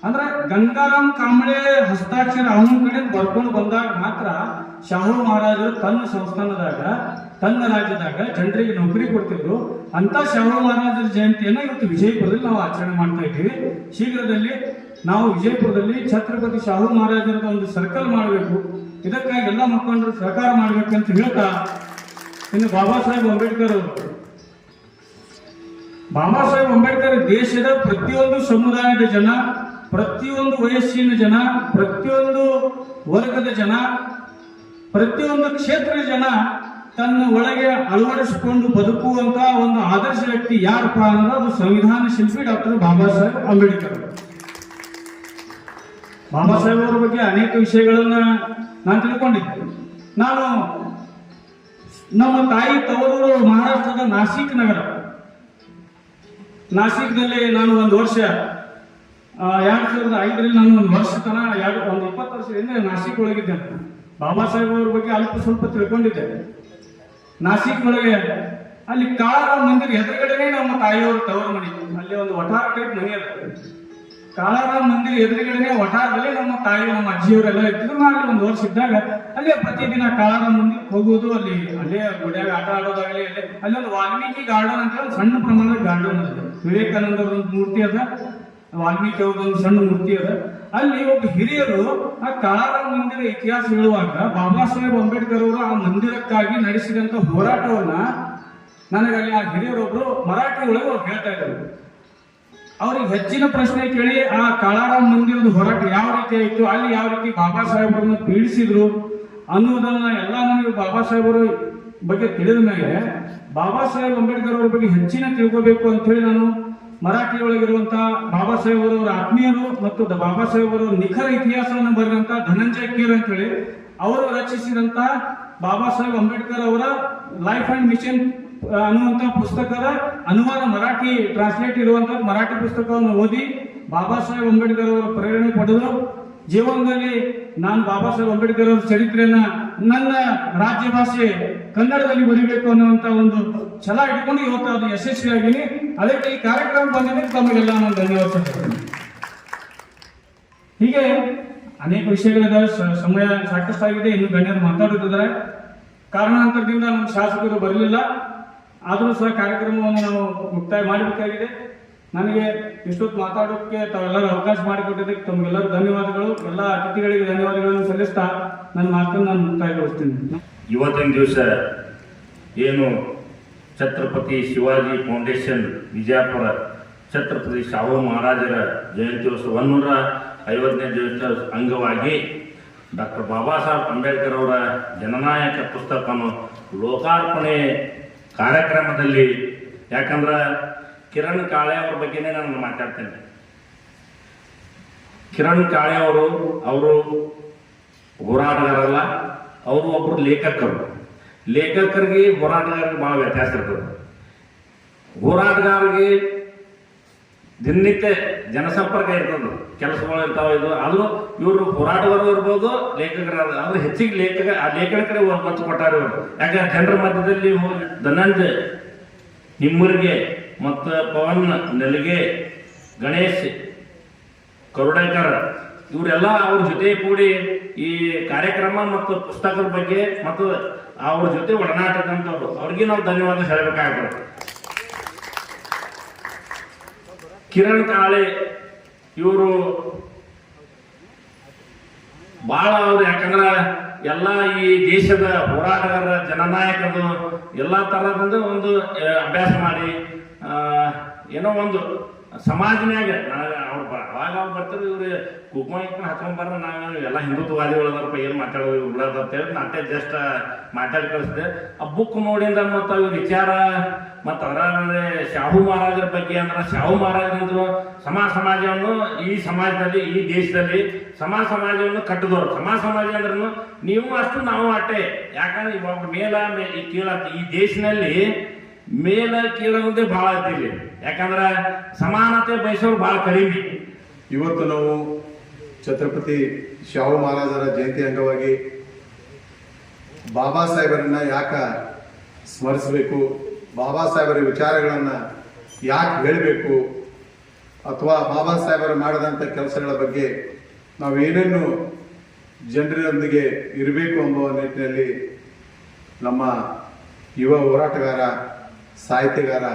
ಅಂದ್ರೆ ಗಂಗಾರಾಮ್ ಕಾಂಬಳೆ ಹಸ್ತಾಕ್ಷರ ಅವನ ಕಡೆ ಬರ್ಕೊಂಡು ಬಂದಾಗ ಮಾತ್ರ ಶಾಹು ಮಹಾರಾಜರು ತನ್ನ ಸಂಸ್ಥಾನದಾಗ ತನ್ನ ರಾಜ್ಯದಾಗ ಜನರಿಗೆ ನೌಕರಿ ಕೊಡ್ತಿದ್ರು. ಅಂತ ಶಾಹು ಮಹಾರಾಜರ ಜಯಂತಿಯನ್ನ ಇವತ್ತು ವಿಜಯಪುರದಲ್ಲಿ ನಾವು ಆಚರಣೆ ಮಾಡ್ತಾ ಇದ್ದೀವಿ. ಶೀಘ್ರದಲ್ಲಿ ನಾವು ವಿಜಯಪುರದಲ್ಲಿ ಛತ್ರಪತಿ ಶಾಹು ಮಹಾರಾಜರ ಒಂದು ಸರ್ಕಲ್ ಮಾಡಬೇಕು, ಇದಕ್ಕಾಗಿ ಎಲ್ಲ ಮುಖಂಡರು ಸಹಕಾರ ಮಾಡ್ಬೇಕಂತ ಹೇಳ್ತಾ ಇನ್ನು ಬಾಬಾ ಸಾಹೇಬ್ ಅಂಬೇಡ್ಕರ್ ದೇಶದ ಪ್ರತಿಯೊಂದು ಸಮುದಾಯದ ಜನ, ಪ್ರತಿಯೊಂದು ವಯಸ್ಸಿನ ಜನ, ಪ್ರತಿಯೊಂದು ವರ್ಗದ ಜನ, ಪ್ರತಿಯೊಂದು ಕ್ಷೇತ್ರದ ಜನ ತನ್ನ ಒಳಗೆ ಅಳವಡಿಸಿಕೊಂಡು ಬದುಕುವಂತ ಒಂದು ಆದರ್ಶ ವ್ಯಕ್ತಿ ಯಾರಪ್ಪ ಅಂದ್ರೆ ಅದು ಸಂವಿಧಾನ ಶಿಲ್ಪಿ ಡಾಕ್ಟರ್ ಬಾಬಾ ಸಾಹೇಬ್ ಅಂಬೇಡ್ಕರ್. ಬಾಬಾ ಸಾಹೇಬ್ ಅವರ ಬಗ್ಗೆ ಅನೇಕ ವಿಷಯಗಳನ್ನ ನಾನು ತಿಳ್ಕೊಂಡಿದ್ದೆ. ನಾನು ನಮ್ಮ ತಾಯಿ ತವರು ಮಹಾರಾಷ್ಟ್ರದ ನಾಸಿಕ್ ನಗರ, ನಾಸಿಕ್ದಲ್ಲಿ ನಾನು ಒಂದು ವರ್ಷ 2005ರಲ್ಲಿ ನಾನು ಒಂದು ವರ್ಷ ತನ ಒಂದು 20 ವರ್ಷದಿಂದ ನಾಸಿಕ್ ಒಳಗಿದ್ದೆ. ಬಾಬಾ ಸಾಹೇಬ್ ಅವ್ರ ಬಗ್ಗೆ ಅಲ್ಪ ಸ್ವಲ್ಪ ತಿಳ್ಕೊಂಡಿದ್ದೆ. ನಾಸಿಕ್ ಒಳಗೆ ಅಲ್ಲಿ ಕಾಳಾರಾಮ್ ಮಂದಿರ ಎದುರುಗಡೆನೆ ನಮ್ಮ ತಾಯಿಯವರು ತವರು ಮನೆ, ಅಲ್ಲಿ ಒಂದು ವಠಾರ ಟೈಪ್ ಮನೆ ಅದ. ಕಾಳಾರಾಮ್ ಮಂದಿರ ಎದುರುಗಡೆನೆ ವಠಾರದಲ್ಲಿ ನಮ್ಮ ತಾಯಿ ನಮ್ಮ ಅಜ್ಜಿಯವರೆಲ್ಲ ಇರ್ತಿದ್ರು. ನಾನು ಅಲ್ಲಿ ಒಂದು ವರ್ಷ ಇದ್ದಾಗ ಅಲ್ಲೇ ಪ್ರತಿದಿನ ಕಾಳಾರಾಮ್ ಮಂದಿರಕ್ಕೆ ಹೋಗೋದು, ಅಲ್ಲೇ ಗುಡಿಯಾಗ ಆಟ ಆಡೋದಾಗಲಿ, ಅಲ್ಲಿ ಒಂದು ವಾಲ್ಮೀಕಿ ಗಾರ್ಡನ್ ಅಂತ ಒಂದು ಸಣ್ಣ ಪ್ರಮಾಣದ ಗಾರ್ಡನ್ ಅದ. ವಿವೇಕಾನಂದ ಒಂದು ಮೂರ್ತಿ ಅದ, ವಾಲ್ಮೀಕಿ ಅವ್ರದೊಂದು ಸಣ್ಣ ಮೂರ್ತಿ ಅದ. ಅಲ್ಲಿ ಒಬ್ಬ ಹಿರಿಯರು ಆ ಕಾಳಾರಾಮ್ ಮಂದಿರ ಇತಿಹಾಸ ಹೇಳುವಾಗ ಬಾಬಾ ಸಾಹೇಬ್ ಅಂಬೇಡ್ಕರ್ ಅವರು ಆ ಮಂದಿರಕ್ಕಾಗಿ ನಡೆಸಿದಂತ ಹೋರಾಟವನ್ನ ನನಗೆ ಅಲ್ಲಿ ಆ ಹಿರಿಯರೊಬ್ರು ಮರಾಠಿ ಒಳಗೆ ಅವ್ರು ಹೇಳ್ತಾ ಇದ್ದಾರೆ. ಅವ್ರಿಗೆ ಹೆಚ್ಚಿನ ಪ್ರಶ್ನೆ ಕೇಳಿ ಆ ಕಾಳಾರಾಮ್ ಮಂದಿರದ ಹೋರಾಟ ಯಾವ ರೀತಿ ಆಯಿತು, ಅಲ್ಲಿ ಯಾವ ರೀತಿ ಬಾಬಾ ಸಾಹೇಬರನ್ನ ಪೀಡಿಸಿದ್ರು ಅನ್ನೋದನ್ನ ಎಲ್ಲ ನನಗೆ ಬಾಬಾ ಸಾಹೇಬರ ಬಗ್ಗೆ ತಿಳಿದ ಮೇಲೆ ಬಾಬಾ ಸಾಹೇಬ್ ಅಂಬೇಡ್ಕರ್ ಅವರ ಬಗ್ಗೆ ಹೆಚ್ಚಿನ ತಿಳ್ಕೋಬೇಕು ಅಂತ ಹೇಳಿ ನಾನು ಮರಾಠಿ ಒಳಗಿರುವಂತಹ ಬಾಬಾ ಸಾಹೇಬ್ ಅವರ ಆತ್ಮೀಯರು ಮತ್ತು ಬಾಬಾ ಸಾಹೇಬ್ ಅವರ ನಿಖರ ಇತಿಹಾಸವನ್ನು ಬರೆದಂತ ಧನಂಜಯ ಕೀರ್ ಅಂತ ಹೇಳಿ ಅವರು ರಚಿಸಿದಂತ ಬಾಬಾ ಸಾಹೇಬ್ ಅಂಬೇಡ್ಕರ್ ಅವರ ಲೈಫ್ ಅಂಡ್ ಮಿಷನ್ ಅನ್ನುವಂತ ಪುಸ್ತಕದ ಅನುವಾದ ಮರಾಠಿ ಟ್ರಾನ್ಸ್ಲೇಟ್ ಇರುವಂತ ಮರಾಠಿ ಪುಸ್ತಕವನ್ನು ಓದಿ ಬಾಬಾ ಸಾಹೇಬ್ ಅಂಬೇಡ್ಕರ್ ಅವರ ಪ್ರೇರಣೆ ಪಡೆದು ಜೀವನದಲ್ಲಿ ನಾನು ಬಾಬಾ ಸಾಹೇಬ್ ಅಂಬೇಡ್ಕರ್ ಅವರ ಚರಿತ್ರೆಯನ್ನ ನನ್ನ ರಾಜ್ಯ ಭಾಷೆ ಕನ್ನಡದಲ್ಲಿ ಬರೀಬೇಕು ಅನ್ನುವಂತ ಒಂದು ಛಲ ಇಟ್ಕೊಂಡು ಇವತ್ತು ಅದು ಯಶಸ್ವಿಯಾಗಿನಿ. ಅದಕ್ಕೆ ಈ ಕಾರ್ಯಕ್ರಮ ಬಂದಿದ್ದಕ್ಕೆ ತಮಗೆಲ್ಲ ನಾನು ಧನ್ಯವಾದ. ಹೀಗೆ ಅನೇಕ ವಿಷಯಗಳಿದ್ದಾವೆ, ಸಮಯ ಸಾಕಷ್ಟಾಗಿದೆ, ಇನ್ನು ಗಣ್ಯರು ಮಾತಾಡುತ್ತಿದ್ದಾರೆ. ಕಾರಣಾಂತರದಿಂದ ನಮ್ಮ ಶಾಸಕರು ಬರಲಿಲ್ಲ, ಆದರೂ ಸಹ ಕಾರ್ಯಕ್ರಮವನ್ನು ನಾವು ಮುಕ್ತಾಯ ಮಾಡಬೇಕಾಗಿದೆ. ನನಗೆ ಇಷ್ಟೊತ್ತು ಮಾತಾಡೋಕ್ಕೆ ತಾವೆಲ್ಲರೂ ಅವಕಾಶ ಮಾಡಿಕೊಟ್ಟಿದ್ದಕ್ಕೆ ತಮಗೆಲ್ಲರೂ ಧನ್ಯವಾದಗಳು. ಎಲ್ಲ ಅತಿಥಿಗಳಿಗೆ ಧನ್ಯವಾದಗಳನ್ನು ಸಲ್ಲಿಸ್ತಾ ನನ್ನ ಮಾತನ್ನು ನಾನು ಮುಕ್ತಾಯಗೊಳಿಸ್ತೀನಿ. ಇವತ್ತಿನ ದಿವಸ ಏನು ಛತ್ರಪತಿ ಶಿವಾಜಿ ಫೌಂಡೇಶನ್ ವಿಜಯಪುರ ಛತ್ರಪತಿ ಶಾಹು ಮಹಾರಾಜರ ಜಯಂತ್ಯೋತ್ಸವ 150ನೇ ಜಯಂತಿ ಅಂಗವಾಗಿ ಡಾಕ್ಟರ್ ಬಾಬಾ ಸಾಹೇಬ್ ಅಂಬೇಡ್ಕರ್ ಅವರ ಜನನಾಯಕ ಪುಸ್ತಕವನ್ನು ಲೋಕಾರ್ಪಣೆ ಕಾರ್ಯಕ್ರಮದಲ್ಲಿ, ಯಾಕಂದ್ರೆ ಕಿರಣ್ ಕಾಳೆ ಅವ್ರ ಬಗ್ಗೆನೇ ನಾನು ಮಾತಾಡ್ತೇನೆ. ಕಿರಣ್ ಕಾಳೆ ಅವರು ಹೋರಾಟಗಾರಲ್ಲ, ಅವರು ಒಬ್ಬರು ಲೇಖಕರು. ಲೇಖಕರಿಗೆ ಹೋರಾಟಗಾರರಿಗೆ ಭಾಳ ವ್ಯತ್ಯಾಸ ಇರ್ತದೆ. ಹೋರಾಟಗಾರರಿಗೆ ದಿನನಿತ್ಯ ಜನಸಂಪರ್ಕ ಇರ್ತದೆ, ಕೆಲಸಗಳು ಇರ್ತಾವೆ. ಇದು ಅದು ಇವರು ಹೋರಾಟಗಾರರು ಇರ್ಬೋದು, ಲೇಖಕರ ಆದ್ರೆ ಹೆಚ್ಚಿಗೆ ಲೇಖನ ಕಡೆ ಒತ್ತು ಕೊಟ್ಟಾರೆ ಇವರು. ಯಾಕಂದ್ರೆ ಜನರ ಮಧ್ಯದಲ್ಲಿ ಹೋಗಿ ಧನಂಜಯ ನಿಮ್ಮೂರಿಗೆ ಮತ್ತು ಪವನ್ ನೆಲಗೆ, ಗಣೇಶ್ ಕರುಡೇಕರ್ ಇವರೆಲ್ಲ ಅವ್ರ ಜೊತೆ ಕೂಡಿ ಈ ಕಾರ್ಯಕ್ರಮ ಮತ್ತು ಪುಸ್ತಕದ ಬಗ್ಗೆ ಮತ್ತು ಅವ್ರ ಜೊತೆ ಒಡನಾಟದಂಥವ್ರು, ಅವ್ರಿಗೆ ನಾವು ಧನ್ಯವಾದ ಹೇಳಬೇಕಾಗ್ತದೆ. ಕಿರಣ್ ಕಾಳೆ ಇವರು ಭಾಳ ಅವ್ರು, ಯಾಕಂದ್ರೆ ಎಲ್ಲ ಈ ದೇಶದ ಹೋರಾಟಗಾರ ಜನನಾಯಕರು ಎಲ್ಲ ಥರದಿಂದ ಒಂದು ಅಭ್ಯಾಸ ಮಾಡಿ ಏನೋ ಒಂದು ಸಮಾಜನ್ಯಾಗ ಅವ್ರು ಅವಾಗ ಅವ್ರು ಬರ್ತಾರೆ, ಇವ್ರು ಕುಕ್ಮ ಹಚ್ಕೊಂಡ್ಬಾರ ನಾವು ಎಲ್ಲ ಹಿಂದುತ್ವವಾದಿಗಳದಾರಪ್ಪ ಏನು ಮಾತಾಡೋದು ಉಳ್ಳಾದ ಅಂತೇಳಿ ನಾಟೆ ಜಸ್ಟ್ ಮಾತಾಡಿ ಕಳಿಸಿದೆ. ಆ ಬುಕ್ ನೋಡಿಂದ ಮತ್ತು ಇವ್ರ ವಿಚಾರ ಮತ್ತು ಅದರ ಶಾಹು ಮಹಾರಾಜರ ಬಗ್ಗೆ ಅಂದ್ರೆ ಶಾಹು ಮಹಾರಾಜರಂದ್ರು ಸಮಾಜವನ್ನು ಈ ಸಮಾಜದಲ್ಲಿ ಈ ದೇಶದಲ್ಲಿ ಸಮಾಜವನ್ನು ಕಟ್ಟಿದವರು. ಸಮಾಜ ಅಂದ್ರೂ ನೀವು ಅಷ್ಟು ನಾವು ಅಟ್ಟೆ. ಯಾಕಂದ್ರೆ ಇವಾಗ ಈ ಕೀಳ ಈ ದೇಶದಲ್ಲಿ ಮೇಲ ಕೀಳೋದೇ ಭಾಳ ಐತಿ. ಯಾಕಂದ್ರೆ ಸಮಾನತೆ ಬಯಸೋರು ಭಾಳ ಕಡಿಮೆ. ಇವತ್ತು ನಾವು ಛತ್ರಪತಿ ಶಾಹು ಮಹಾರಾಜರ ಜಯಂತಿ ಅಂಗವಾಗಿ ಬಾಬಾ ಸಾಹೇಬರನ್ನ ಯಾಕೆ ಸ್ಮರಿಸಬೇಕು, ಬಾಬಾ ಸಾಹೇಬರ ವಿಚಾರಗಳನ್ನು ಯಾಕೆ ಹೇಳಬೇಕು, ಅಥವಾ ಬಾಬಾ ಸಾಹೇಬರು ಮಾಡಿದಂಥ ಕೆಲಸಗಳ ಬಗ್ಗೆ ನಾವು ಏನೇನು ಜನರೊಂದಿಗೆ ಇರಬೇಕು ಎಂಬ ನಿಟ್ಟಿನಲ್ಲಿ ನಮ್ಮ ಯುವ ಹೋರಾಟಗಾರ ಸಾಹಿತ್ಯಗಾರ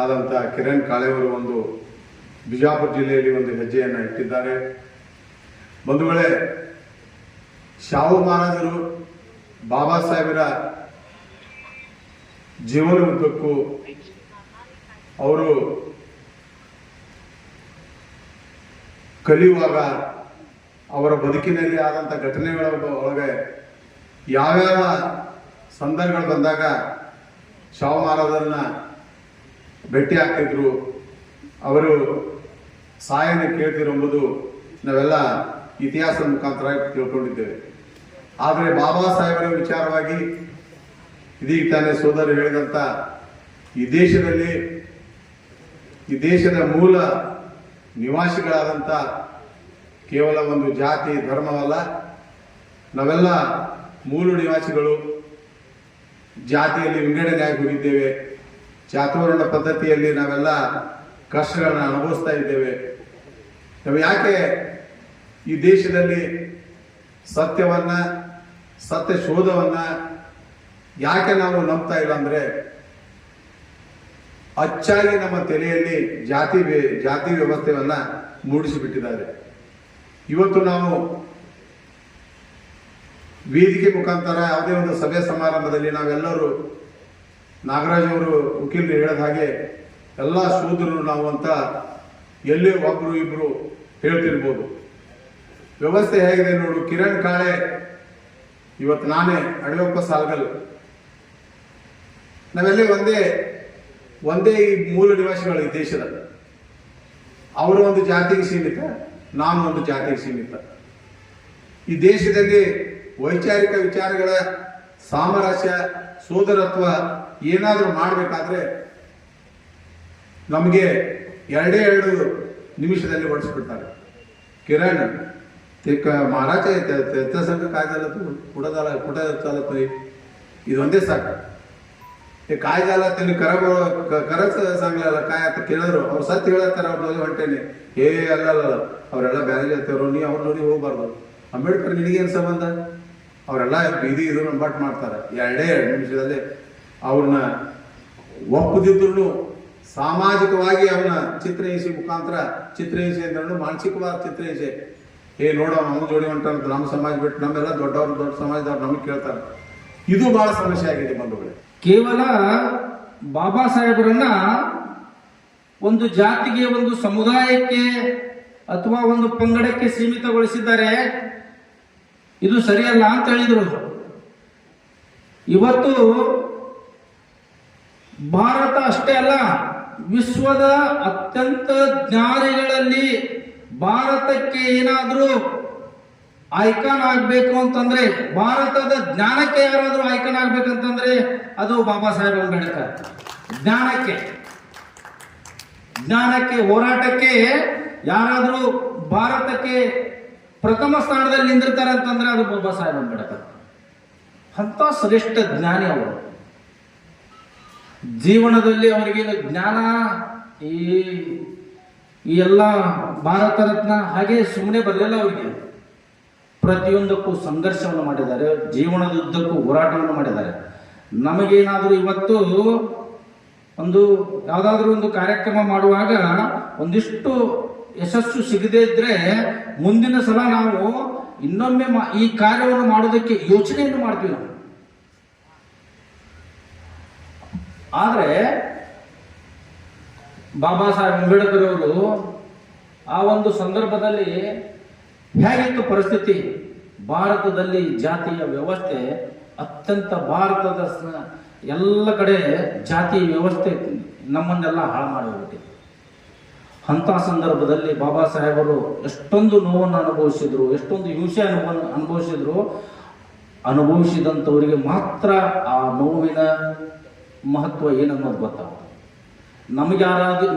ಆದಂಥ ಕಿರಣ್ ಕಾಳೆಯವರು ಒಂದು ಬಿಜಾಪುರ ಜಿಲ್ಲೆಯಲ್ಲಿ ಒಂದು ಹೆಜ್ಜೆಯನ್ನು ಇಟ್ಟಿದ್ದಾರೆ. ಬಂಧುಗಳೇ, ಶಾಹು ಮಹಾರಾಜರು ಬಾಬಾ ಸಾಹೇಬರ ಜೀವನ ಉದ್ದಕ್ಕೂ ಅವರು ಕಲಿಯುವಾಗ ಅವರ ಬದುಕಿನಲ್ಲಿ ಆದಂಥ ಘಟನೆಗಳ ಒಳಗೆ ಯಾವ್ಯಾವ ಸಂದರ್ಭಗಳು ಬಂದಾಗ ಶಾಹು ಮಹಾರಾಜರನ್ನ ಭೇಟಿ ಆಗ್ತಿದ್ರು, ಅವರು ಸಹಾಯನ ಕೇಳ್ತಿರೋಂಬುದು ನಾವೆಲ್ಲ ಇತಿಹಾಸದ ಮುಖಾಂತರ ತಿಳ್ಕೊಂಡಿದ್ದೇವೆ. ಆದರೆ ಬಾಬಾ ಸಾಹೇಬರ ವಿಚಾರವಾಗಿ ಇದೀಗ ತಾನೇ ಸೋದರ ಹೇಳಿದಂಥ ಈ ದೇಶದ ಮೂಲ ನಿವಾಸಿಗಳಾದಂಥ ಕೇವಲ ಒಂದು ಜಾತಿ ಧರ್ಮವಲ್ಲ, ನಾವೆಲ್ಲ ಮೂಲ ನಿವಾಸಿಗಳು. ಜಾತಿಯಲ್ಲಿ ವಿಂಗಡಣೆ ಆಗಿ ಹೋಗಿದ್ದೇವೆ. ಚಾತುರ್ವರ್ಣ ಪದ್ಧತಿಯಲ್ಲಿ ನಾವೆಲ್ಲ ಕಷ್ಟಗಳನ್ನ ಅನುಭವಿಸ್ತಾ ಇದ್ದೇವೆ. ನಾವು ಯಾಕೆ ಈ ದೇಶದಲ್ಲಿ ಸತ್ಯ ಶೋಧವನ್ನ ಯಾಕೆ ನಾವು ನಂಬ್ತಾ ಇಲ್ಲ ಅಂದ್ರೆ, ಅಚ್ಚಾಗಿ ನಮ್ಮ ತಲೆಯಲ್ಲಿ ಜಾತಿ ವ್ಯವಸ್ಥೆಯನ್ನ ಮೂಡಿಸಿಬಿಟ್ಟಿದ್ದಾರೆ. ಇವತ್ತು ನಾವು ವೇದಿಕೆ ಮುಖಾಂತರ ಯಾವುದೇ ಒಂದು ಸಭೆ ಸಮಾರಂಭದಲ್ಲಿ ನಾವೆಲ್ಲರೂ ನಾಗರಾಜ್ ಅವರು ವಕೀಲರು ಹೇಳಿದ ಹಾಗೆ ಎಲ್ಲ ಶೂದ್ರರು ನಾವು ಅಂತ ಎಲ್ಲೇ ಒಬ್ರು ಇಬ್ರು ಹೇಳ್ತಿರ್ಬೋದು. ವ್ಯವಸ್ಥೆ ಹೇಗಿದೆ ನೋಡು. ಕಿರಣ್ ಕಾಳೆ, ಇವತ್ತು ನಾನೇ ಅಡವೆಪ್ಪ ಸಾಲ್ಗಲ್, ನಾವೆಲ್ಲೇ ಒಂದೇ ಈ ಮೂಲ ನಿವಾಸಿಗಳು ಈ ದೇಶದ. ಅವರು ಒಂದು ಜಾತಿಗೆ ಸೀಮಿತ, ನಾನು ಒಂದು ಜಾತಿಗೆ ಸೀಮಿತ. ಈ ದೇಶದಲ್ಲಿ ವೈಚಾರಿಕ ವಿಚಾರಗಳ ಸಾಮರಸ್ಯ ಸೋದರತ್ವ ಏನಾದರೂ ಮಾಡಬೇಕಾದ್ರೆ ನಮಗೆ 2 ನಿಮಿಷದಲ್ಲಿ ಹೊಡಿಸ್ಬಿಡ್ತಾರೆ. ಕಿರಣ್ महाराज त्याच्यासारखं काय झालं, तू कुठं चालत नाही, ಇದೊಂದೇ ಸಾಕು. काय झालं त्यांनी खरंच सांगलेलं काय आता ಕೇಳಿದ್ರು ಅವ್ರು ಸತ್ಯ ಹೇಳತ್ತಾರೆ. ಅವ್ರು ನೋಡಿ ಹೊಂಟೇನೆ ಅಲ್ಲ ಅವರೆಲ್ಲ ಬೇರೆ ಜಾತಿಯವರು, ನೀ ಅವ್ರು ನೋಡಿ ಹೋಗ್ಬಾರ್ದು. ಅಂಬೇಡ್ಕರ್ ನಿನಗೇನು ಸಂಬಂಧ? ಅವರೆಲ್ಲ ಇದು ನಂಬಟ್ ಮಾಡ್ತಾರೆ. 2 ನಿಮಿಷದಲ್ಲಿ ಅವ್ರನ್ನ ಒಪ್ಪದಿದ್ರು ಸಾಮಾಜಿಕವಾಗಿ ಅವನ ಚಿತ್ರಹಿಂಸೆ ಮುಖಾಂತರ, ಚಿತ್ರಹಿಂಸೆ ಅಂದ್ರೆ ಮಾನಸಿಕವಾದ ಚಿತ್ರಹಿಂಸೆ. ನೋಡ ನಮ್ಮ ಜೋಡಿ ಹೊಂಟಂತ ನಮ್ಮ ಸಮಾಜ ಬಿಟ್ಟು ನಮ್ಮೆಲ್ಲ ದೊಡ್ಡ ಸಮಾಜದವ್ರು ನಮಗೆ ಕೇಳ್ತಾರೆ. ಇದು ಬಹಳ ಸಮಸ್ಯೆ ಆಗಿದೆ ಬಂಧುಗಳೇ. ಕೇವಲ ಬಾಬಾ ಸಾಹೇಬರನ್ನ ಒಂದು ಜಾತಿಗೆ, ಒಂದು ಸಮುದಾಯಕ್ಕೆ ಅಥವಾ ಒಂದು ಪಂಗಡಕ್ಕೆ ಸೀಮಿತಗೊಳಿಸಿದ್ದಾರೆ. ಇದು ಸರಿಯಲ್ಲ ಅಂತ ಹೇಳಿದ್ರು. ಇವತ್ತು ಭಾರತ ಅಷ್ಟೇ ಅಲ್ಲ, ವಿಶ್ವದ ಅತ್ಯಂತ ಜ್ಞಾನಿಗಳಲ್ಲಿ ಭಾರತಕ್ಕೆ ಏನಾದ್ರೂ ಐಕಾನ್ ಆಗ್ಬೇಕು ಅಂತಂದ್ರೆ, ಭಾರತದ ಜ್ಞಾನಕ್ಕೆ ಯಾರಾದ್ರೂ ಐಕಾನ್ ಆಗ್ಬೇಕಂತಂದ್ರೆ ಅದು ಬಾಬಾ ಸಾಹೇಬ್ ಅಂಬೇಡ್ಕರ್. ಜ್ಞಾನಕ್ಕೆ ಹೋರಾಟಕ್ಕೆ ಯಾರಾದ್ರೂ ಭಾರತಕ್ಕೆ ಪ್ರಥಮ ಸ್ಥಾನದಲ್ಲಿ ನಿಂದಿರ್ತಾರೆ ಅಂತಂದ್ರೆ ಅದು ಬಾಬಾ ಸಾಹೇಬ್ ಅಂಬೇಡ್ಕರ್. ಅಂತ ಶ್ರೇಷ್ಠ ಜ್ಞಾನಿ ಅವರು. ಜೀವನದಲ್ಲಿ ಅವರಿಗೇನು ಜ್ಞಾನ, ಈ ಎಲ್ಲ ಭಾರತ ರತ್ನ ಹಾಗೆ ಸುಮ್ಮನೆ ಬರಲಿಲ್ಲ. ಅವರಿಗೆ ಪ್ರತಿಯೊಂದಕ್ಕೂ ಸಂಘರ್ಷವನ್ನು ಮಾಡಿದ್ದಾರೆ, ಜೀವನದುದ್ದಕ್ಕೂ ಹೋರಾಟವನ್ನು ಮಾಡಿದ್ದಾರೆ. ನಮಗೇನಾದರೂ ಇವತ್ತು ಯಾವುದಾದ್ರೂ ಒಂದು ಕಾರ್ಯಕ್ರಮ ಮಾಡುವಾಗ ಒಂದಿಷ್ಟು ಯಶಸ್ಸು ಸಿಗದೇ ಇದ್ರೆ ಮುಂದಿನ ಸಲ ನಾವು ಇನ್ನೊಮ್ಮೆ ಈ ಕಾರ್ಯವನ್ನು ಮಾಡೋದಕ್ಕೆ ಯೋಚನೆಯನ್ನು ಮಾಡ್ತೀವಿ ನಾವು. ಆದರೆ ಬಾಬಾ ಸಾಹೇಬ್ ಅಂಬೇಡ್ಕರ್ ಅವರು ಆ ಒಂದು ಸಂದರ್ಭದಲ್ಲಿ ಹೇಗಿತ್ತು ಪರಿಸ್ಥಿತಿ, ಭಾರತದಲ್ಲಿ ಜಾತಿಯ ವ್ಯವಸ್ಥೆ ಅತ್ಯಂತ ಭಾರತದ ಎಲ್ಲ ಕಡೆ ಜಾತಿ ವ್ಯವಸ್ಥೆ ನಮ್ಮನ್ನೆಲ್ಲ ಹಾಳು ಮಾಡಿ ಹೋಗ್ಬಿಟ್ಟಿದೆ. ಅಂಥ ಸಂದರ್ಭದಲ್ಲಿ ಬಾಬಾ ಸಾಹೇಬರು ಎಷ್ಟೊಂದು ನೋವನ್ನು ಅನುಭವಿಸಿದ್ರು, ಎಷ್ಟೊಂದು ಹಿಂಸೆ ಅನುಭವಿಸಿದ್ರು. ಅನುಭವಿಸಿದಂಥವರಿಗೆ ಮಾತ್ರ ಆ ನೋವಿನ ಮಹತ್ವ ಏನನ್ನೋದು ಗೊತ್ತಾಗ್ತದೆ.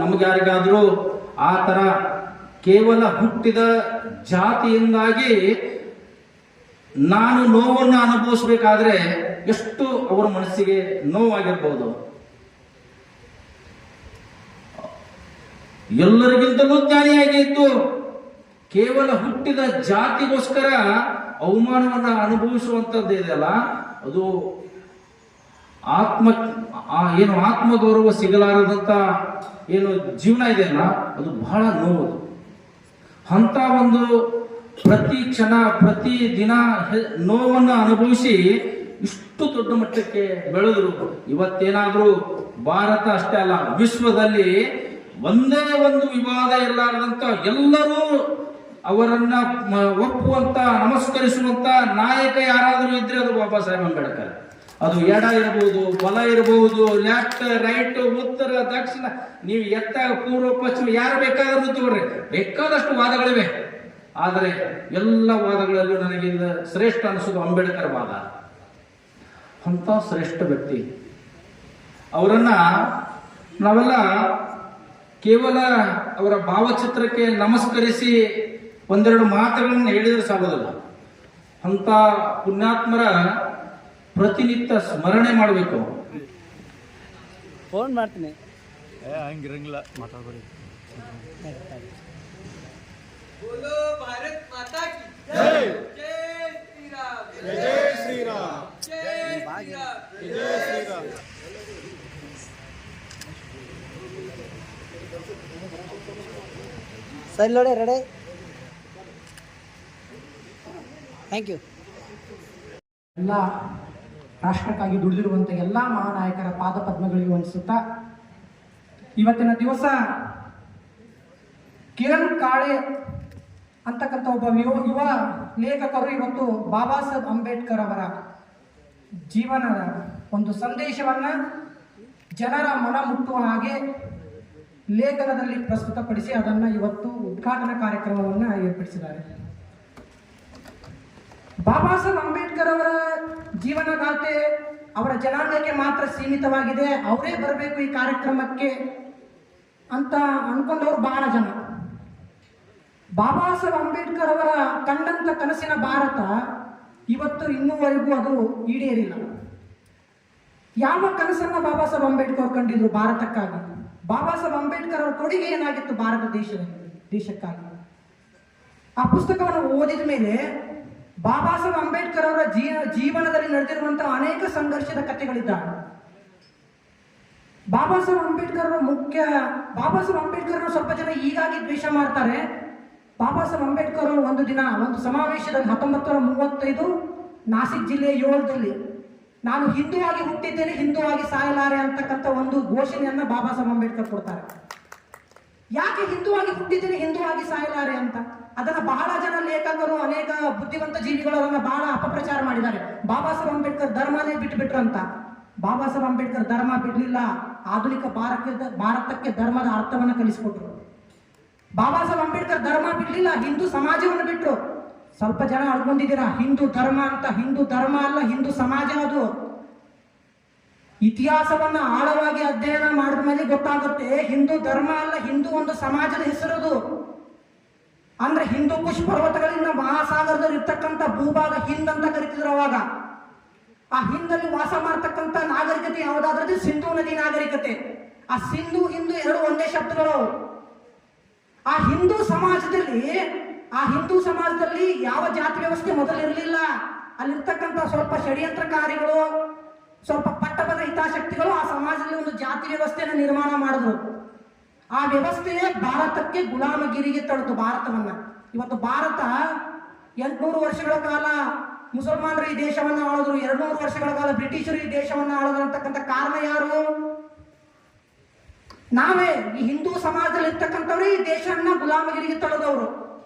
ನಮಗ್ಯಾರಿಗಾದರೂ ಆ ಥರ ಕೇವಲ ಹುಟ್ಟಿದ ಜಾತಿಯಿಂದಾಗಿ ನಾನು ನೋವನ್ನು ಅನುಭವಿಸ್ಬೇಕಾದ್ರೆ ಎಷ್ಟು ಅವರ ಮನಸ್ಸಿಗೆ ನೋವಾಗಿರ್ಬೋದು. ಎಲ್ಲರಿಗಿಂತಲೂ ಜ್ಞಾನಿಯಾಗಿತ್ತು. ಕೇವಲ ಹುಟ್ಟಿದ ಜಾತಿಗೋಸ್ಕರ ಅವಮಾನವನ್ನು ಅನುಭವಿಸುವಂಥದ್ದು ಇದೆಯಲ್ಲ, ಅದು ಆತ್ಮಗೌರವ ಸಿಗಲಾರದಂಥ ಏನು ಜೀವನ ಇದೆಯಲ್ಲ, ಅದು ಬಹಳ ನೋವು. ಅಂತ ಒಂದು ಪ್ರತಿ ಕ್ಷಣ ಪ್ರತಿ ದಿನ ನೋವನ್ನು ಅನುಭವಿಸಿ ಇಷ್ಟು ದೊಡ್ಡ ಮಟ್ಟಕ್ಕೆ ಬೆಳೆದರು. ಇವತ್ತೇನಾದರೂ ಭಾರತ ಅಷ್ಟೇ ಅಲ್ಲ, ವಿಶ್ವದಲ್ಲಿ ಒಂದೇ ಒಂದು ವಿವಾದ ಇರಲಾರದಂತ ಎಲ್ಲರೂ ಅವರನ್ನ ಒಪ್ಪುವಂತ ನಮಸ್ಕರಿಸುವಂತ ನಾಯಕ ಯಾರಾದರೂ ಇದ್ರೆ ಅದು ಬಾಬಾ ಸಾಹೇಬ್ ಅಂಬೇಡ್ಕರ್. ಅದು ಎಡ ಇರಬಹುದು, ಬಲ ಇರಬಹುದು, ಲೆಫ್ಟ್ ರೈಟ್, ಉತ್ತರ ದಕ್ಷಿಣ, ನೀವು ಎತ್ತ ಪೂರ್ವ ಪಶ್ಚಿಮ ಯಾರು ಬೇಕಾದ್ರೂ ತಗೊಳ್ರಿ, ಬೇಕಾದಷ್ಟು ವಾದಗಳಿವೆ. ಆದರೆ ಎಲ್ಲ ವಾದಗಳಲ್ಲೂ ನನಗೆ ಶ್ರೇಷ್ಠ ಅನಿಸೋದು ಅಂಬೇಡ್ಕರ್ ವಾದ. ಅಂತ ಶ್ರೇಷ್ಠ ವ್ಯಕ್ತಿ ಅವರನ್ನ ನಾವೆಲ್ಲ ಕೇವಲ ಅವರ ಭಾವಚಿತ್ರಕ್ಕೆ ನಮಸ್ಕರಿಸಿ ಒಂದೆರಡು ಮಾತುಗಳನ್ನು ಹೇಳಿದ್ರೆ ಸಾಗೋದಿಲ್ಲ. ಅಂತ ಪುಣ್ಯಾತ್ಮರ ಪ್ರತಿನಿತ್ಯ ಸ್ಮರಣೆ ಮಾಡಬೇಕು. ಫೋನ್ ಮಾಡ್ತೀನಿ. ಹಂಗಿರಂಗಿಲ್ಲ, ಮಾತಾಡ್ಬೇಡಿ. ಸರಿ ನೋಡಿ, ರೆಡಿ, ಥ್ಯಾಂಕ್ ಯು. ಎಲ್ಲ ರಾಷ್ಟ್ರಕ್ಕಾಗಿ ದುಡಿದಿರುವಂಥ ಎಲ್ಲ ಮಹಾನಾಯಕರ ಪಾದ ಪದ್ಮಗಳಿಗೆ ವಂದಿಸುತ್ತಾ, ಇವತ್ತಿನ ದಿವಸ ಕಿರಣ್ ಕಾಳೆ ಅಂತಕ್ಕಂಥ ಒಬ್ಬ ಯುವ ಲೇಖಕರು ಇವತ್ತು ಬಾಬಾ ಸಾಹೇಬ್ ಅಂಬೇಡ್ಕರ್ ಅವರ ಜೀವನದ ಒಂದು ಸಂದೇಶವನ್ನು ಜನರ ಮನ ಮುಟ್ಟುವ ಹಾಗೆ ಲೇಖನದಲ್ಲಿ ಪ್ರಸ್ತುತಪಡಿಸಿ ಅದನ್ನು ಇವತ್ತು ಉದ್ಘಾಟನಾ ಕಾರ್ಯಕ್ರಮವನ್ನು ಏರ್ಪಡಿಸಿದ್ದಾರೆ. ಬಾಬಾ ಸಾಹೇಬ್ ಅಂಬೇಡ್ಕರ್ ಅವರ ಜೀವನಗಾಥೆ ಅವರ ಜನಾಂಗಕ್ಕೆ ಮಾತ್ರ ಸೀಮಿತವಾಗಿದೆ, ಅವರೇ ಬರಬೇಕು ಈ ಕಾರ್ಯಕ್ರಮಕ್ಕೆ ಅಂತ ಅನ್ಕೊಂಡವರು ಬಹಳ ಜನ. ಬಾಬಾ ಸಾಹೇಬ್ ಅಂಬೇಡ್ಕರ್ ಅವರ ಕಂಡಂತ ಕನಸಿನ ಭಾರತ ಇವತ್ತು ಇನ್ನೂವರೆಗೂ ಅದು ಈಡೇರಿಲ್ಲ. ಯಾವ ಕನಸನ್ನ ಬಾಬಾ ಸಾಹೇಬ್ ಅಂಬೇಡ್ಕರ್ ಕಂಡಿದ್ರು ಭಾರತಕ್ಕಾಗಿ? ಬಾಬಾ ಸಾಹೇಬ್ ಅಂಬೇಡ್ಕರ್ ಅವರ ಕೊಡುಗೆ ಏನಾಗಿತ್ತು ಭಾರತ ದೇಶಕ್ಕಾಗಿ? ಆ ಪುಸ್ತಕವನ್ನು ಓದಿದ ಮೇಲೆ ಬಾಬಾ ಸಾಹೇಬ್ ಅಂಬೇಡ್ಕರ್ ಅವರ ಜೀವನದಲ್ಲಿ ನಡೆದಿರುವಂತಹ ಅನೇಕ ಸಂಘರ್ಷದ ಕಥೆಗಳಿದ್ದಾವೆ. ಬಾಬಾ ಸಾಹೇಬ್ ಅಂಬೇಡ್ಕರ್ ಸ್ವಲ್ಪ ಜನ ಹೀಗಾಗಿ ದ್ವೇಷ ಮಾಡ್ತಾರೆ. ಬಾಬಾ ಸಾಹೇಬ್ ಅಂಬೇಡ್ಕರ್ ಒಂದು ದಿನ ಒಂದು ಸಮಾವೇಶದಲ್ಲಿ 1935 ನಾಸಿಕ್ ಜಿಲ್ಲೆಯ 7ರಲ್ಲಿ ನಾನು ಹಿಂದೂವಾಗಿ ಹುಟ್ಟಿದ್ದೇನೆ, ಹಿಂದೂವಾಗಿ ಸಾಯಲಾರೆ ಅಂತಕ್ಕಂಥ ಒಂದು ಘೋಷಣೆಯನ್ನ ಬಾಬಾ ಸಾಹೇಬ್ ಅಂಬೇಡ್ಕರ್ ಕೊಡ್ತಾರೆ. ಯಾಕೆ ಹಿಂದೂವಾಗಿ ಹುಟ್ಟಿದ್ದೇನೆ, ಹಿಂದೂವಾಗಿ ಸಾಯಲಾರೆ ಅಂತ? ಅದನ್ನ ಬಹಳ ಜನ ಲೇಖಕರು, ಅನೇಕ ಬುದ್ಧಿವಂತ ಜೀವಿಗಳು ಅದನ್ನ ಬಹಳ ಅಪಪ್ರಚಾರ ಮಾಡಿದ್ದಾರೆ. ಬಾಬಾ ಸಾಹೇಬ್ ಅಂಬೇಡ್ಕರ್ ಧರ್ಮನೇ ಬಿಟ್ಟುಬಿಟ್ರು ಅಂತ. ಬಾಬಾ ಸಾಹೇಬ್ ಅಂಬೇಡ್ಕರ್ ಧರ್ಮ ಬಿಡ್ಲಿಲ್ಲ, ಆಧುನಿಕ ಭಾರತಕ್ಕೆ ಧರ್ಮದ ಅರ್ಥವನ್ನು ಕಲಿಸಿಕೊಟ್ರು. ಬಾಬಾ ಸಾಹೇಬ್ ಅಂಬೇಡ್ಕರ್ ಧರ್ಮ ಬಿಡ್ಲಿಲ್ಲ, ಹಿಂದೂ ಸಮಾಜವನ್ನು ಬಿಟ್ರು. ಸ್ವಲ್ಪ ಜನ ಅಳ್ಕೊಂಡಿದ್ದೀರಾ ಹಿಂದೂ ಧರ್ಮ ಅಂತ. ಹಿಂದೂ ಧರ್ಮ ಅಲ್ಲ, ಹಿಂದೂ ಸಮಾಜ ಅದು. ಇತಿಹಾಸವನ್ನ ಆಳವಾಗಿ ಅಧ್ಯಯನ ಮಾಡಿದ ಮೇಲೆ ಗೊತ್ತಾಗುತ್ತೆ, ಹಿಂದೂ ಧರ್ಮ ಅಲ್ಲ, ಹಿಂದೂ ಒಂದು ಸಮಾಜದ ಹೆಸರದು. ಅಂದ್ರೆ ಹಿಂದೂ ಕುಶ್ ಪರ್ವತಗಳಿಂದ ಮಹಾಸಾಗರದಲ್ಲಿ ಇರ್ತಕ್ಕಂಥ ಭೂಭಾಗ ಹಿಂದ್ ಅಂತ ಕರಿತಿದ್ರು ಅವಾಗ. ಆ ಹಿಂದಲ್ಲಿ ವಾಸ ಮಾಡ್ತಕ್ಕಂಥ ನಾಗರಿಕತೆ ಯಾವುದಾದ್ರೂ ಸಿಂಧೂ ನದಿ ನಾಗರಿಕತೆ. ಆ ಸಿಂಧು ಹಿಂದೂ ಎರಡು ಒಂದೇ ಶಬ್ದಗಳು. ಆ ಹಿಂದೂ ಸಮಾಜದಲ್ಲಿ ಯಾವ ಜಾತಿ ವ್ಯವಸ್ಥೆ ಮೊದಲಿರಲಿಲ್ಲ. ಅಲ್ಲಿರ್ತಕ್ಕಂಥ ಸ್ವಲ್ಪ ಷಡ್ಯಂತ್ರಕಾರಿಗಳು, ಸ್ವಲ್ಪ ಪಟ್ಟಬದ್ಧ ಹಿತಾಸಕ್ತಿಗಳು ಆ ಸಮಾಜದಲ್ಲಿ ಒಂದು ಜಾತಿ ವ್ಯವಸ್ಥೆಯನ್ನು ನಿರ್ಮಾಣ ಮಾಡಿದ್ರು. ಆ ವ್ಯವಸ್ಥೆಯೇ ಭಾರತಕ್ಕೆ ಗುಲಾಮಗಿರಿಗೆ ತಡೆದು ಭಾರತವನ್ನ. ಇವತ್ತು ಭಾರತ 800 ವರ್ಷಗಳ ಕಾಲ ಮುಸಲ್ಮಾನರು ಈ ದೇಶವನ್ನು ಆಳಿದ್ರು, 200 ವರ್ಷಗಳ ಕಾಲ ಬ್ರಿಟಿಷರು ಈ ದೇಶವನ್ನು ಆಳಿದ್ರು ಅಂತಕ್ಕಂಥ ಕಾರಣ ಯಾರು? ನಾವೇ ಈ ಹಿಂದೂ ಸಮಾಜದಲ್ಲಿ ಇರ್ತಕ್ಕಂಥವ್ರೆ ಈ ದೇಶವನ್ನ ಗುಲಾಮಗಿರಿಗೆ ತಳೆದವರು.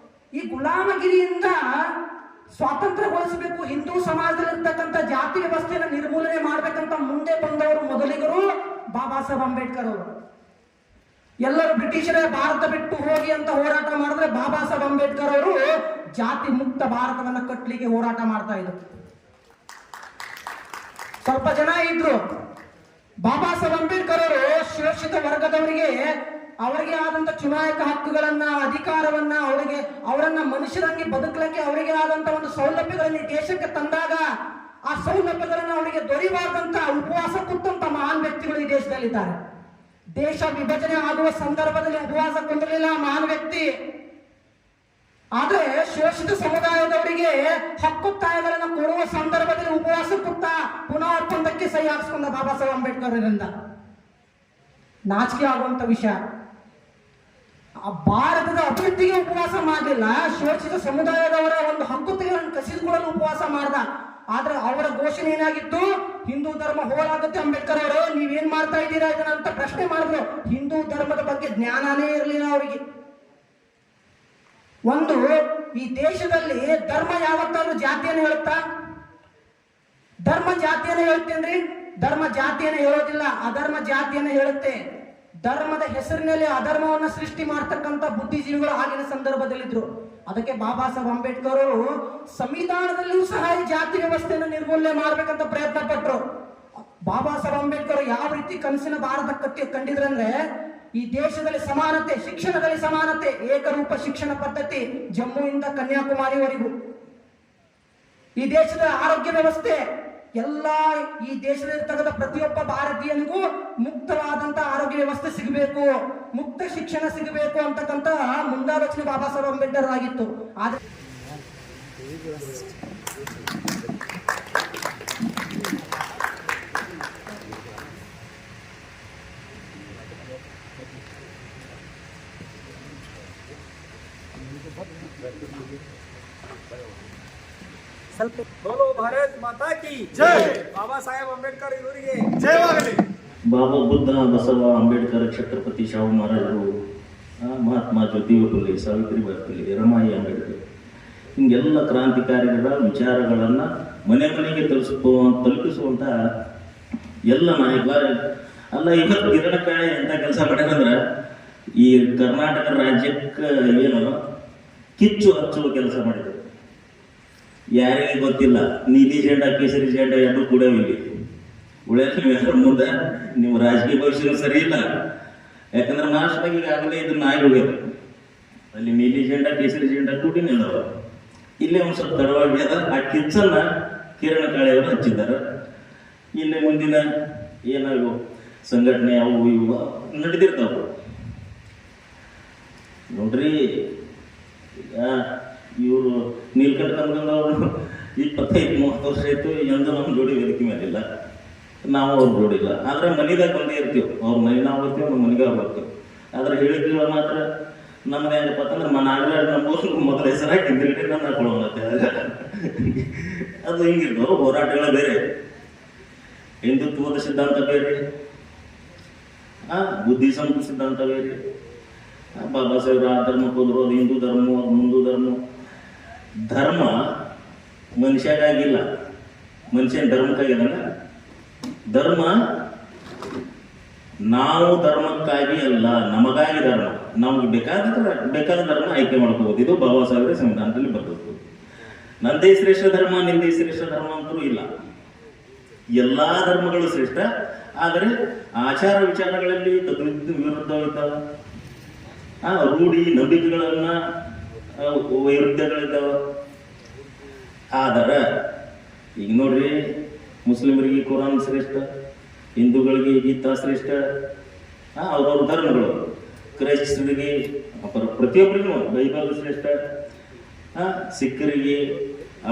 ಈ ಗುಲಾಮಗಿರಿಯಿಂದ ಸ್ವಾತಂತ್ರ್ಯಗೊಳಿಸಬೇಕು, ಹಿಂದೂ ಸಮಾಜದಲ್ಲಿರ್ತಕ್ಕಂಥ ಜಾತಿ ವ್ಯವಸ್ಥೆಯನ್ನು ನಿರ್ಮೂಲನೆ ಮಾಡ್ಬೇಕಂತ ಮುಂದೆ ಬಂದವರು ಮೊದಲಿಗರು ಬಾಬಾ ಸಾಹೇಬ್ ಅಂಬೇಡ್ಕರ್ ಅವರು. ಎಲ್ಲರೂ ಬ್ರಿಟಿಷರೇ ಭಾರತ ಬಿಟ್ಟು ಹೋಗಿ ಅಂತ ಹೋರಾಟ ಮಾಡಿದ್ರೆ ಬಾಬಾ ಸಾಹೇಬ್ ಅಂಬೇಡ್ಕರ್ ಅವರು ಜಾತಿ ಮುಕ್ತ ಭಾರತವನ್ನ ಕಟ್ಟಲಿಕ್ಕೆ ಹೋರಾಟ ಮಾಡ್ತಾ ಇದ್ರು. ಸ್ವಲ್ಪ ಜನ ಇದ್ರು. ಬಾಬಾ ಸಾಹೇಬ್ ಅಂಬೇಡ್ಕರ್ ಅವರು ಶೋಷಿತ ವರ್ಗದವರಿಗೆ ಅವರಿಗೆ ಆದಂತ ಚುನಾಯಕ ಹಕ್ಕುಗಳನ್ನ, ಅಧಿಕಾರವನ್ನ, ಅವರನ್ನ ಮನುಷ್ಯರಾಗಿ ಬದುಕಲಿಕ್ಕೆ ಅವರಿಗೆ ಆದಂತ ಒಂದು ಸೌಲಭ್ಯಗಳನ್ನ ದೇಶಕ್ಕೆ ತಂದಾಗ ಆ ಸೌಲಭ್ಯಗಳನ್ನ ಅವರಿಗೆ ದೊರೆಯಬಾರ್ದಂತ ಉಪವಾಸ ಕೂತಂತ ಮಹಾನ್ ವ್ಯಕ್ತಿಗಳು ಈ ದೇಶದಲ್ಲಿದ್ದಾರೆ. ದೇಶ ವಿಭಜನೆ ಆಗುವ ಸಂದರ್ಭದಲ್ಲಿ ಉಪವಾಸ ಕುಂದಿರಲಿಲ್ಲ ಮಹಾನ್ ವ್ಯಕ್ತಿ. ಆದ್ರೆ ಶೋಷಿತ ಸಮುದಾಯದವರಿಗೆ ಹಕ್ಕೊತ್ತಾಯಗಳನ್ನು ಕೊಡುವ ಸಂದರ್ಭದಲ್ಲಿ ಉಪವಾಸ ಕೂತ ಪುನಃ ಒಪ್ಪಂದಕ್ಕೆ ಸಹಿ ಹಾಕಿಸ್ಕೊಂಡ ಬಾಬಾ ಸಾಹೇಬ್ ಅಂಬೇಡ್ಕರ್ ಅವರಿಂದ. ನಾಚಿಕೆ ಆಗುವಂತ ವಿಷಯ. ಭಾರತದ ಅಭಿವೃದ್ಧಿಗೆ ಉಪವಾಸ ಮಾಡಲಿಲ್ಲ, ಶೋಷಿತ ಸಮುದಾಯದವರ ಒಂದು ಹಕ್ಕುಗಳನ್ನು ಕಸಿದುಕೊಳ್ಳಲು ಉಪವಾಸ ಮಾಡ್ದ. ಆದ್ರೆ ಅವರ ಘೋಷಣೆ ಏನಾಗಿತ್ತು? ಹಿಂದೂ ಧರ್ಮ ಹೋರಾಗುತ್ತೆ. ಅಂಬೇಡ್ಕರ್ ಅವರು ನೀವೇನ್ ಮಾಡ್ತಾ ಇದ್ದೀರಾ ಇದನ್ನಂತ ಪ್ರಶ್ನೆ ಮಾಡಿದ್ರು. ಹಿಂದೂ ಧರ್ಮದ ಬಗ್ಗೆ ಜ್ಞಾನನೇ ಇರಲಿಲ್ಲ ಅವರಿಗೆ. ಒಂದು ಈ ದೇಶದಲ್ಲಿ ಧರ್ಮ ಯಾವತ್ತಾದ್ರೂ ಜಾತಿಯನ್ನು ಹೇಳುತ್ತಾ? ಧರ್ಮ ಜಾತಿಯನ್ನು ಹೇಳ್ತೇನ್ರಿ? ಧರ್ಮ ಜಾತಿಯನ್ನು ಹೇಳೋದಿಲ್ಲ, ಅಧರ್ಮ ಜಾತಿಯನ್ನು ಹೇಳುತ್ತೆ. ಧರ್ಮದ ಹೆಸರಿನಲ್ಲಿ ಅಧರ್ಮವನ್ನ ಸೃಷ್ಟಿ ಮಾಡ್ತಕ್ಕಂಥ ಬುದ್ಧಿಜೀವಿಗಳು ಆಗಿನ ಸಂದರ್ಭದಲ್ಲಿದ್ರು. ಅದಕ್ಕೆ ಬಾಬಾ ಸಾಹೇಬ್ ಅಂಬೇಡ್ಕರ್ ಅವರು ಸಂವಿಧಾನದಲ್ಲಿಯೂ ಸಹ ಈ ಜಾತಿ ವ್ಯವಸ್ಥೆಯನ್ನು ನಿರ್ಮೂಲನೆ ಮಾಡ್ಬೇಕಂತ ಪ್ರಯತ್ನ ಪಟ್ಟರು. ಬಾಬಾ ಸಾಹೇಬ್ ಅಂಬೇಡ್ಕರ್ ಯಾವ ರೀತಿ ಕನಸಿನ ಭಾರತ ಕಂಡಿದ್ರಂದ್ರೆ, ಈ ದೇಶದಲ್ಲಿ ಸಮಾನತೆ, ಶಿಕ್ಷಣದಲ್ಲಿ ಸಮಾನತೆ, ಏಕರೂಪ ಶಿಕ್ಷಣ ಪದ್ಧತಿ ಜಮ್ಮುವಿಂದ ಕನ್ಯಾಕುಮಾರಿವರೆಗೂ. ಈ ದೇಶದ ಆರೋಗ್ಯ ವ್ಯವಸ್ಥೆ ಎಲ್ಲ ಈ ದೇಶದಲ್ಲಿರ್ತಕ್ಕಂಥ ಪ್ರತಿಯೊಬ್ಬ ಭಾರತೀಯನಿಗೂ ಮುಕ್ತವಾದಂತ ಆರೋಗ್ಯ ವ್ಯವಸ್ಥೆ ಸಿಗಬೇಕು, ಮುಕ್ತ ಶಿಕ್ಷಣ ಸಿಗಬೇಕು ಅಂತಕ್ಕಂಥ ಮುಂದಾಲೋಚನೆ ಬಾಬಾ ಸಾಹೇಬ್ ಅಂಬೇಡ್ಕರ್ ಆಗಿತ್ತು. ಆದ್ರೆ बोलो भारत माता की जय. बाबा साहेब अंबेडकर ಇವರಿಗೆ ಜಯವಾಗಲಿ. ಬಾಬಾ ಬುದ್ಧ, ಬಸವ, ಅಂಬೇಡ್ಕರ್, ಛತ್ರಪತಿ ಶಾಹು ಮಹಾರಾಜರು, ಮಹಾತ್ಮ ಜ್ಯೋತಿಬಾ ಫುಲೆ, ಸಾವಿತ್ರಿಬಾಯಿ ಫುಲೆ, ರಮಾಯಿ ಅಂಬೇಡ್ಕರ್, ಹಿಂಗೆಲ್ಲ ಕ್ರಾಂತಿಕಾರಿಗಳ ವಿಚಾರಗಳನ್ನು ಮನೆ ಮನೆಗೆ ತಲುಪಿಸುವಂಥ ಎಲ್ಲ ನಾಯಕರು. ಅಲ್ಲ, ಇವತ್ತು ಕಿರಣಕಾಳೆ ಎಂಥ ಕೆಲಸ ಮಾಡ್ಯಾರಂದ್ರೆ ಈ ಕರ್ನಾಟಕ ರಾಜ್ಯಕ್ಕೆ ಏನು ಕಿಚ್ಚು ಹಚ್ಚುವ ಕೆಲಸ ಮಾಡಿದ್ರು. ಯಾರಿಗೆ ಗೊತ್ತಿಲ್ಲ, ನೀಲಿ ಜೆಂಡ ಕೇಸರಿ ಜೆಂಡ ಎರಡು ಕೂಡ ಇಲ್ಲಿ ಉಳಿಯಲ್ಲ. ಮುಂದೆ ನಿಮ್ಮ ರಾಜಕೀಯ ಭವಿಷ್ಯ ಸರಿ ಇಲ್ಲ. ಯಾಕಂದ್ರೆ ಮಹಾರಾಷ್ಟ್ರದಾಗ ಈಗಾಗಲೇ ಇದನ್ನ ಆಗಿ ಹೋಗ್ಯದ. ಅಲ್ಲಿ ನೀಲಿ ಜೆಂಡ ಕೇಸರಿ ಜೆಂಡ ಕೂಡಿನ ಅದಾವ. ಇಲ್ಲೇ ಒಂದು ಸ್ವಲ್ಪ ತಡವಾಗಿ ಅದ. ಆ ಕಿಚ್ಚನ್ನ ಕಿರಣ ಕಾಳೆಯವರು ಹಚ್ಚಿದ್ದಾರೆ. ಇಲ್ಲಿ ಮುಂದಿನ ಏನಾಗೋ ಸಂಘಟನೆ ಅವು ಇವು ನಡೆದಿರ್ತಾವ ನೋಡ್ರಿ. ಇವರು ನೀಲ್ಕಂಠ ಕನ್ಗಂದವರು 25-30 ವರ್ಷ ಆಯ್ತು, ಎಂದು ನಮ್ಮ ಜೋಡಿ ವೇದಿಕೆ ಮೇಲಿಲ್ಲ, ನಾವು ಅವ್ರ ಜೋಡಿಲ್ಲ. ಆದ್ರೆ ಮನೆದಾಗ ಬಂದೇ ಇರ್ತೀವಿ. ಅವ್ರ ಮನೆ ನಾವು ಬರ್ತೀವಿ, ನಮ್ಮ ಮನೆಗೆ ಅವ್ರು ಬರ್ತೀವಿ. ಆದ್ರೆ ಹೇಳಿದ್ವಿ ಮಾತ್ರ ನಮ್ದು ಏನಪ್ಪ ಅಂತಂದ್ರೆ ನಾಗರಾಜ್ ನಮ್ಮೂರು ಮೊದಲ ಹೆಸರಾಗಿ ಹಿಂದಿರುಗಿ ನಾನು ಹಾಕೊಳ್ಳೋಣತ್ತೆ. ಅದು ಹಿಂಗಿರ್ತಾವ ಹೋರಾಟಗಳ ಬೇರೆ, ಹಿಂದುತ್ವದ ಸಿದ್ಧಾಂತ ಬೇರೆ, ಬುದ್ಧಿಸಂತ ಸಿದ್ಧಾಂತ ಬೇರೆ. ಬಾಬಾ ಸಾಹೇಬ್ರ ಆ ಧರ್ಮಕ್ಕೆ ಹೋದ್ರು, ಅದು ಹಿಂದೂ ಧರ್ಮ, ಅದು ಮುಂದೂ ಧರ್ಮ. ಧರ್ಮ ಮನುಷ್ಯಗಾಗಿಲ್ಲ, ಮನುಷ್ಯನ ಧರ್ಮಕ್ಕಾಗಿದ್ದಾನ. ಧರ್ಮ ನಾವು ಧರ್ಮಕ್ಕಾಗಿ ಅಲ್ಲ, ನಮಗಾಗಿ ಧರ್ಮ. ನಮ್ಗೆ ಬೇಕಾದ ಧರ್ಮ ಆಯ್ಕೆ ಮಾಡ್ಕೋಬೋದು. ಇದು ಬಾಬಾ ಸಾಹೇಬ್ರ ಸಂವಿಧಾನದಲ್ಲಿ ಬರ್ತದೆ. ನಂದೇ ಶ್ರೇಷ್ಠ ಧರ್ಮ, ನಿಂದೇ ಶ್ರೇಷ್ಠ ಧರ್ಮ ಅಂತೂ ಇಲ್ಲ. ಎಲ್ಲಾ ಧರ್ಮಗಳು ಶ್ರೇಷ್ಠ. ಆದರೆ ಆಚಾರ ವಿಚಾರಗಳಲ್ಲಿ ವಿರುದ್ಧವಿದ್ದಾವ, ರೂಢಿ ನಂಬಿಕೆಗಳನ್ನ ವೈರುಧ್ಯಗಳಿದ್ದಾವ. ಆದರೆ ಈಗ ನೋಡ್ರಿ, ಮುಸ್ಲಿಮರಿಗೆ ಕುರಾನ್ ಶ್ರೇಷ್ಠ, ಹಿಂದೂಗಳಿಗೆ ಗೀತಾ ಶ್ರೇಷ್ಠ, ಅವ್ರವ್ರ ಧರ್ಮಗಳು. ಕ್ರೈಸ್ತರಿಗೆ ಪ್ರತಿಯೊಬ್ಬರಿಗೂ ಬೈಬಲ್ ಶ್ರೇಷ್ಠ, ಸಿಖ್ಖರಿಗೆ,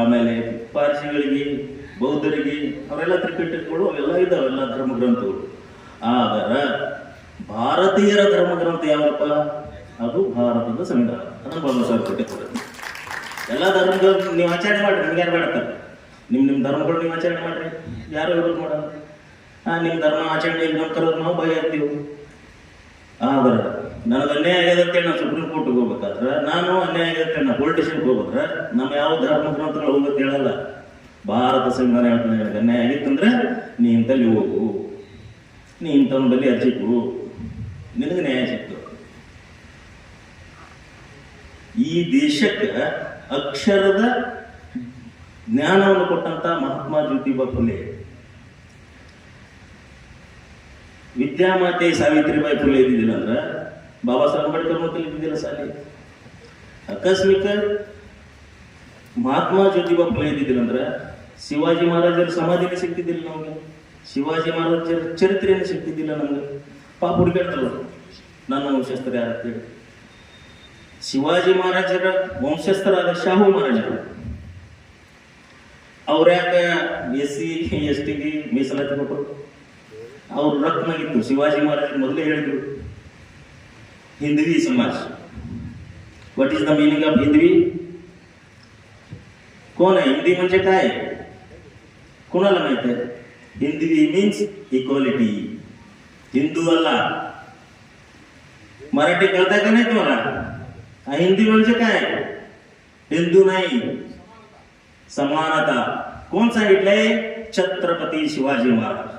ಆಮೇಲೆ ಪಾರ್ಸಿಗಳಿಗೆ, ಬೌದ್ಧರಿಗೆ ಅವರೆಲ್ಲ ತ್ರಿಪಿಟಕಗಳು ಅವೆಲ್ಲ ಇದ್ದಾವೆ, ಎಲ್ಲ ಧರ್ಮ ಗ್ರಂಥಗಳು. ಆದರೆ ಭಾರತೀಯರ ಧರ್ಮ ಗ್ರಂಥ ಯಾವಪ್ಪ? ಅದು ಭಾರತದ ಸಂವಿಧಾನ. ಅದನ್ನು ಬಾಬಾ ಸಾಹೇಬ್ ಕೊಟ್ಟಿದ್ದಾರೆ. ಎಲ್ಲ ಧರ್ಮಗಳು ನೀವು ಆಚರಣೆ ಮಾಡ್ರಿ, ನಿಮ್ಗೆ ಯಾರು ಬೇಡ್ತಾರೆ? ನಿಮ್ಮ ಧರ್ಮಗಳು ನೀವು ಆಚರಣೆ ಮಾಡ್ರಿ, ಯಾರು ವಿರೋಧ ಮಾಡೋದು? ನಿಮ್ಮ ಧರ್ಮ ಆಚರಣೆ ನಮ್ಮ ಕರೋದು ನಾವು ಭಯ ಆಗ್ತೀವಿ. ಅನ್ಯಾಯ ಆಗ್ಯದಕ್ಕೆ ನಾವು ಸುಪ್ರೀಂ ಕೋರ್ಟ್ಗೆ ಹೋಗ್ಬೇಕಾದ್ರೆ, ನಾನು ಅನ್ಯಾಯ ಆಗ್ಯದಕ್ಕೆ ನಾವು ಪೊಲೀಸ್ ಸ್ಟೇಷನ್ಗೆ ಹೋಗ್ಬೇಕ್ರೆ ನಮ್ಮ ಯಾವ ಧರ್ಮ ಗ್ರಂಥಗಳು ಹೋಗೋದು ಹೇಳಲ್ಲ. ಭಾರತ ಸಂವಿಧಾನ ಹೇಳ್ತಾನೆ, ಅನ್ಯಾಯ ಆಗಿತ್ತಂದ್ರೆ ನೀ ಇಂತಲ್ಲಿ ಹೋಗು, ನೀ ಇಂಥವನ ಬಳಿ ಅರ್ಜಿ ಕೊಡು, ನಿನಗೆ ನ್ಯಾಯ ಸಿಕ್ತು. ಈ ದೇಶಕ್ಕೆ ಅಕ್ಷರದ ಜ್ಞಾನವನ್ನು ಕೊಟ್ಟಂತ ಮಹಾತ್ಮ ಜ್ಯೋತಿಬಾ ಫುಲೆ, ವಿದ್ಯಾಮಾತೆ ಸಾವಿತ್ರಿಬಾಯಿ ಫುಲೆ ಇದ್ದಿದ್ದಿಲ್ಲ ಅಂದ್ರೆ ಬಾಬಾ ಸಾಹೇಬ್ ಅಂಬೇಡ್ಕರ್ ಮಕ್ಕಳು ಇದ್ದಿದ್ದಿಲ್ಲ ಸಾಲಿ. ಆಕಸ್ಮಿಕ ಮಹಾತ್ಮ ಜ್ಯೋತಿಬಾ ಫುಲೆ ಇದ್ದಿದ್ದಿಲ್ಲ ಅಂದ್ರೆ ಶಿವಾಜಿ ಮಹಾರಾಜರ ಸಮಾಧಿನೇ ಸಿಗ್ತಿದ್ದಿಲ್ಲ ನಮಗೆ, ಶಿವಾಜಿ ಮಹಾರಾಜರ ಚರಿತ್ರೆಯನ್ನು ಸಿಗ್ತಿದ್ದಿಲ್ಲ ನಮ್ಗೆ. ಪಾಪ ಹುಡುಗಾಡ್ತಾರ ನನ್ನ ವಂಶಸ್ಥರು ಯಾರಂತೇಳಿ. ಶಿವಾಜಿ ಮಹಾರಾಜರ ವಂಶಸ್ಥರಾದ ಶಾಹು ಮಹಾರಾಜರು ಅವ್ರ ಯಾಕೆ SC ST ಮೀಸಲಾತಿ ಕೊಟ್ಟರು? ಅವ್ರ ರತ್ನಾಗಿತ್ತು. ಶಿವಾजी महाराज ಮೊದಲೇ ಹೇಳಿದ್ರು हिंदवी समाज. What is the meaning of Hindavi? कोण आहे हिंदी म्हणजे काय? कोणाला माहित आहे? Hindavi means equality. हिंदू अल्ला. मराठी कळता का नाही तुम्हाला? हिंदी म्हणजे काय? हिंदू नाही, समानता. कोण सांगितलंय? छत्रपती शिवाजी महाराज.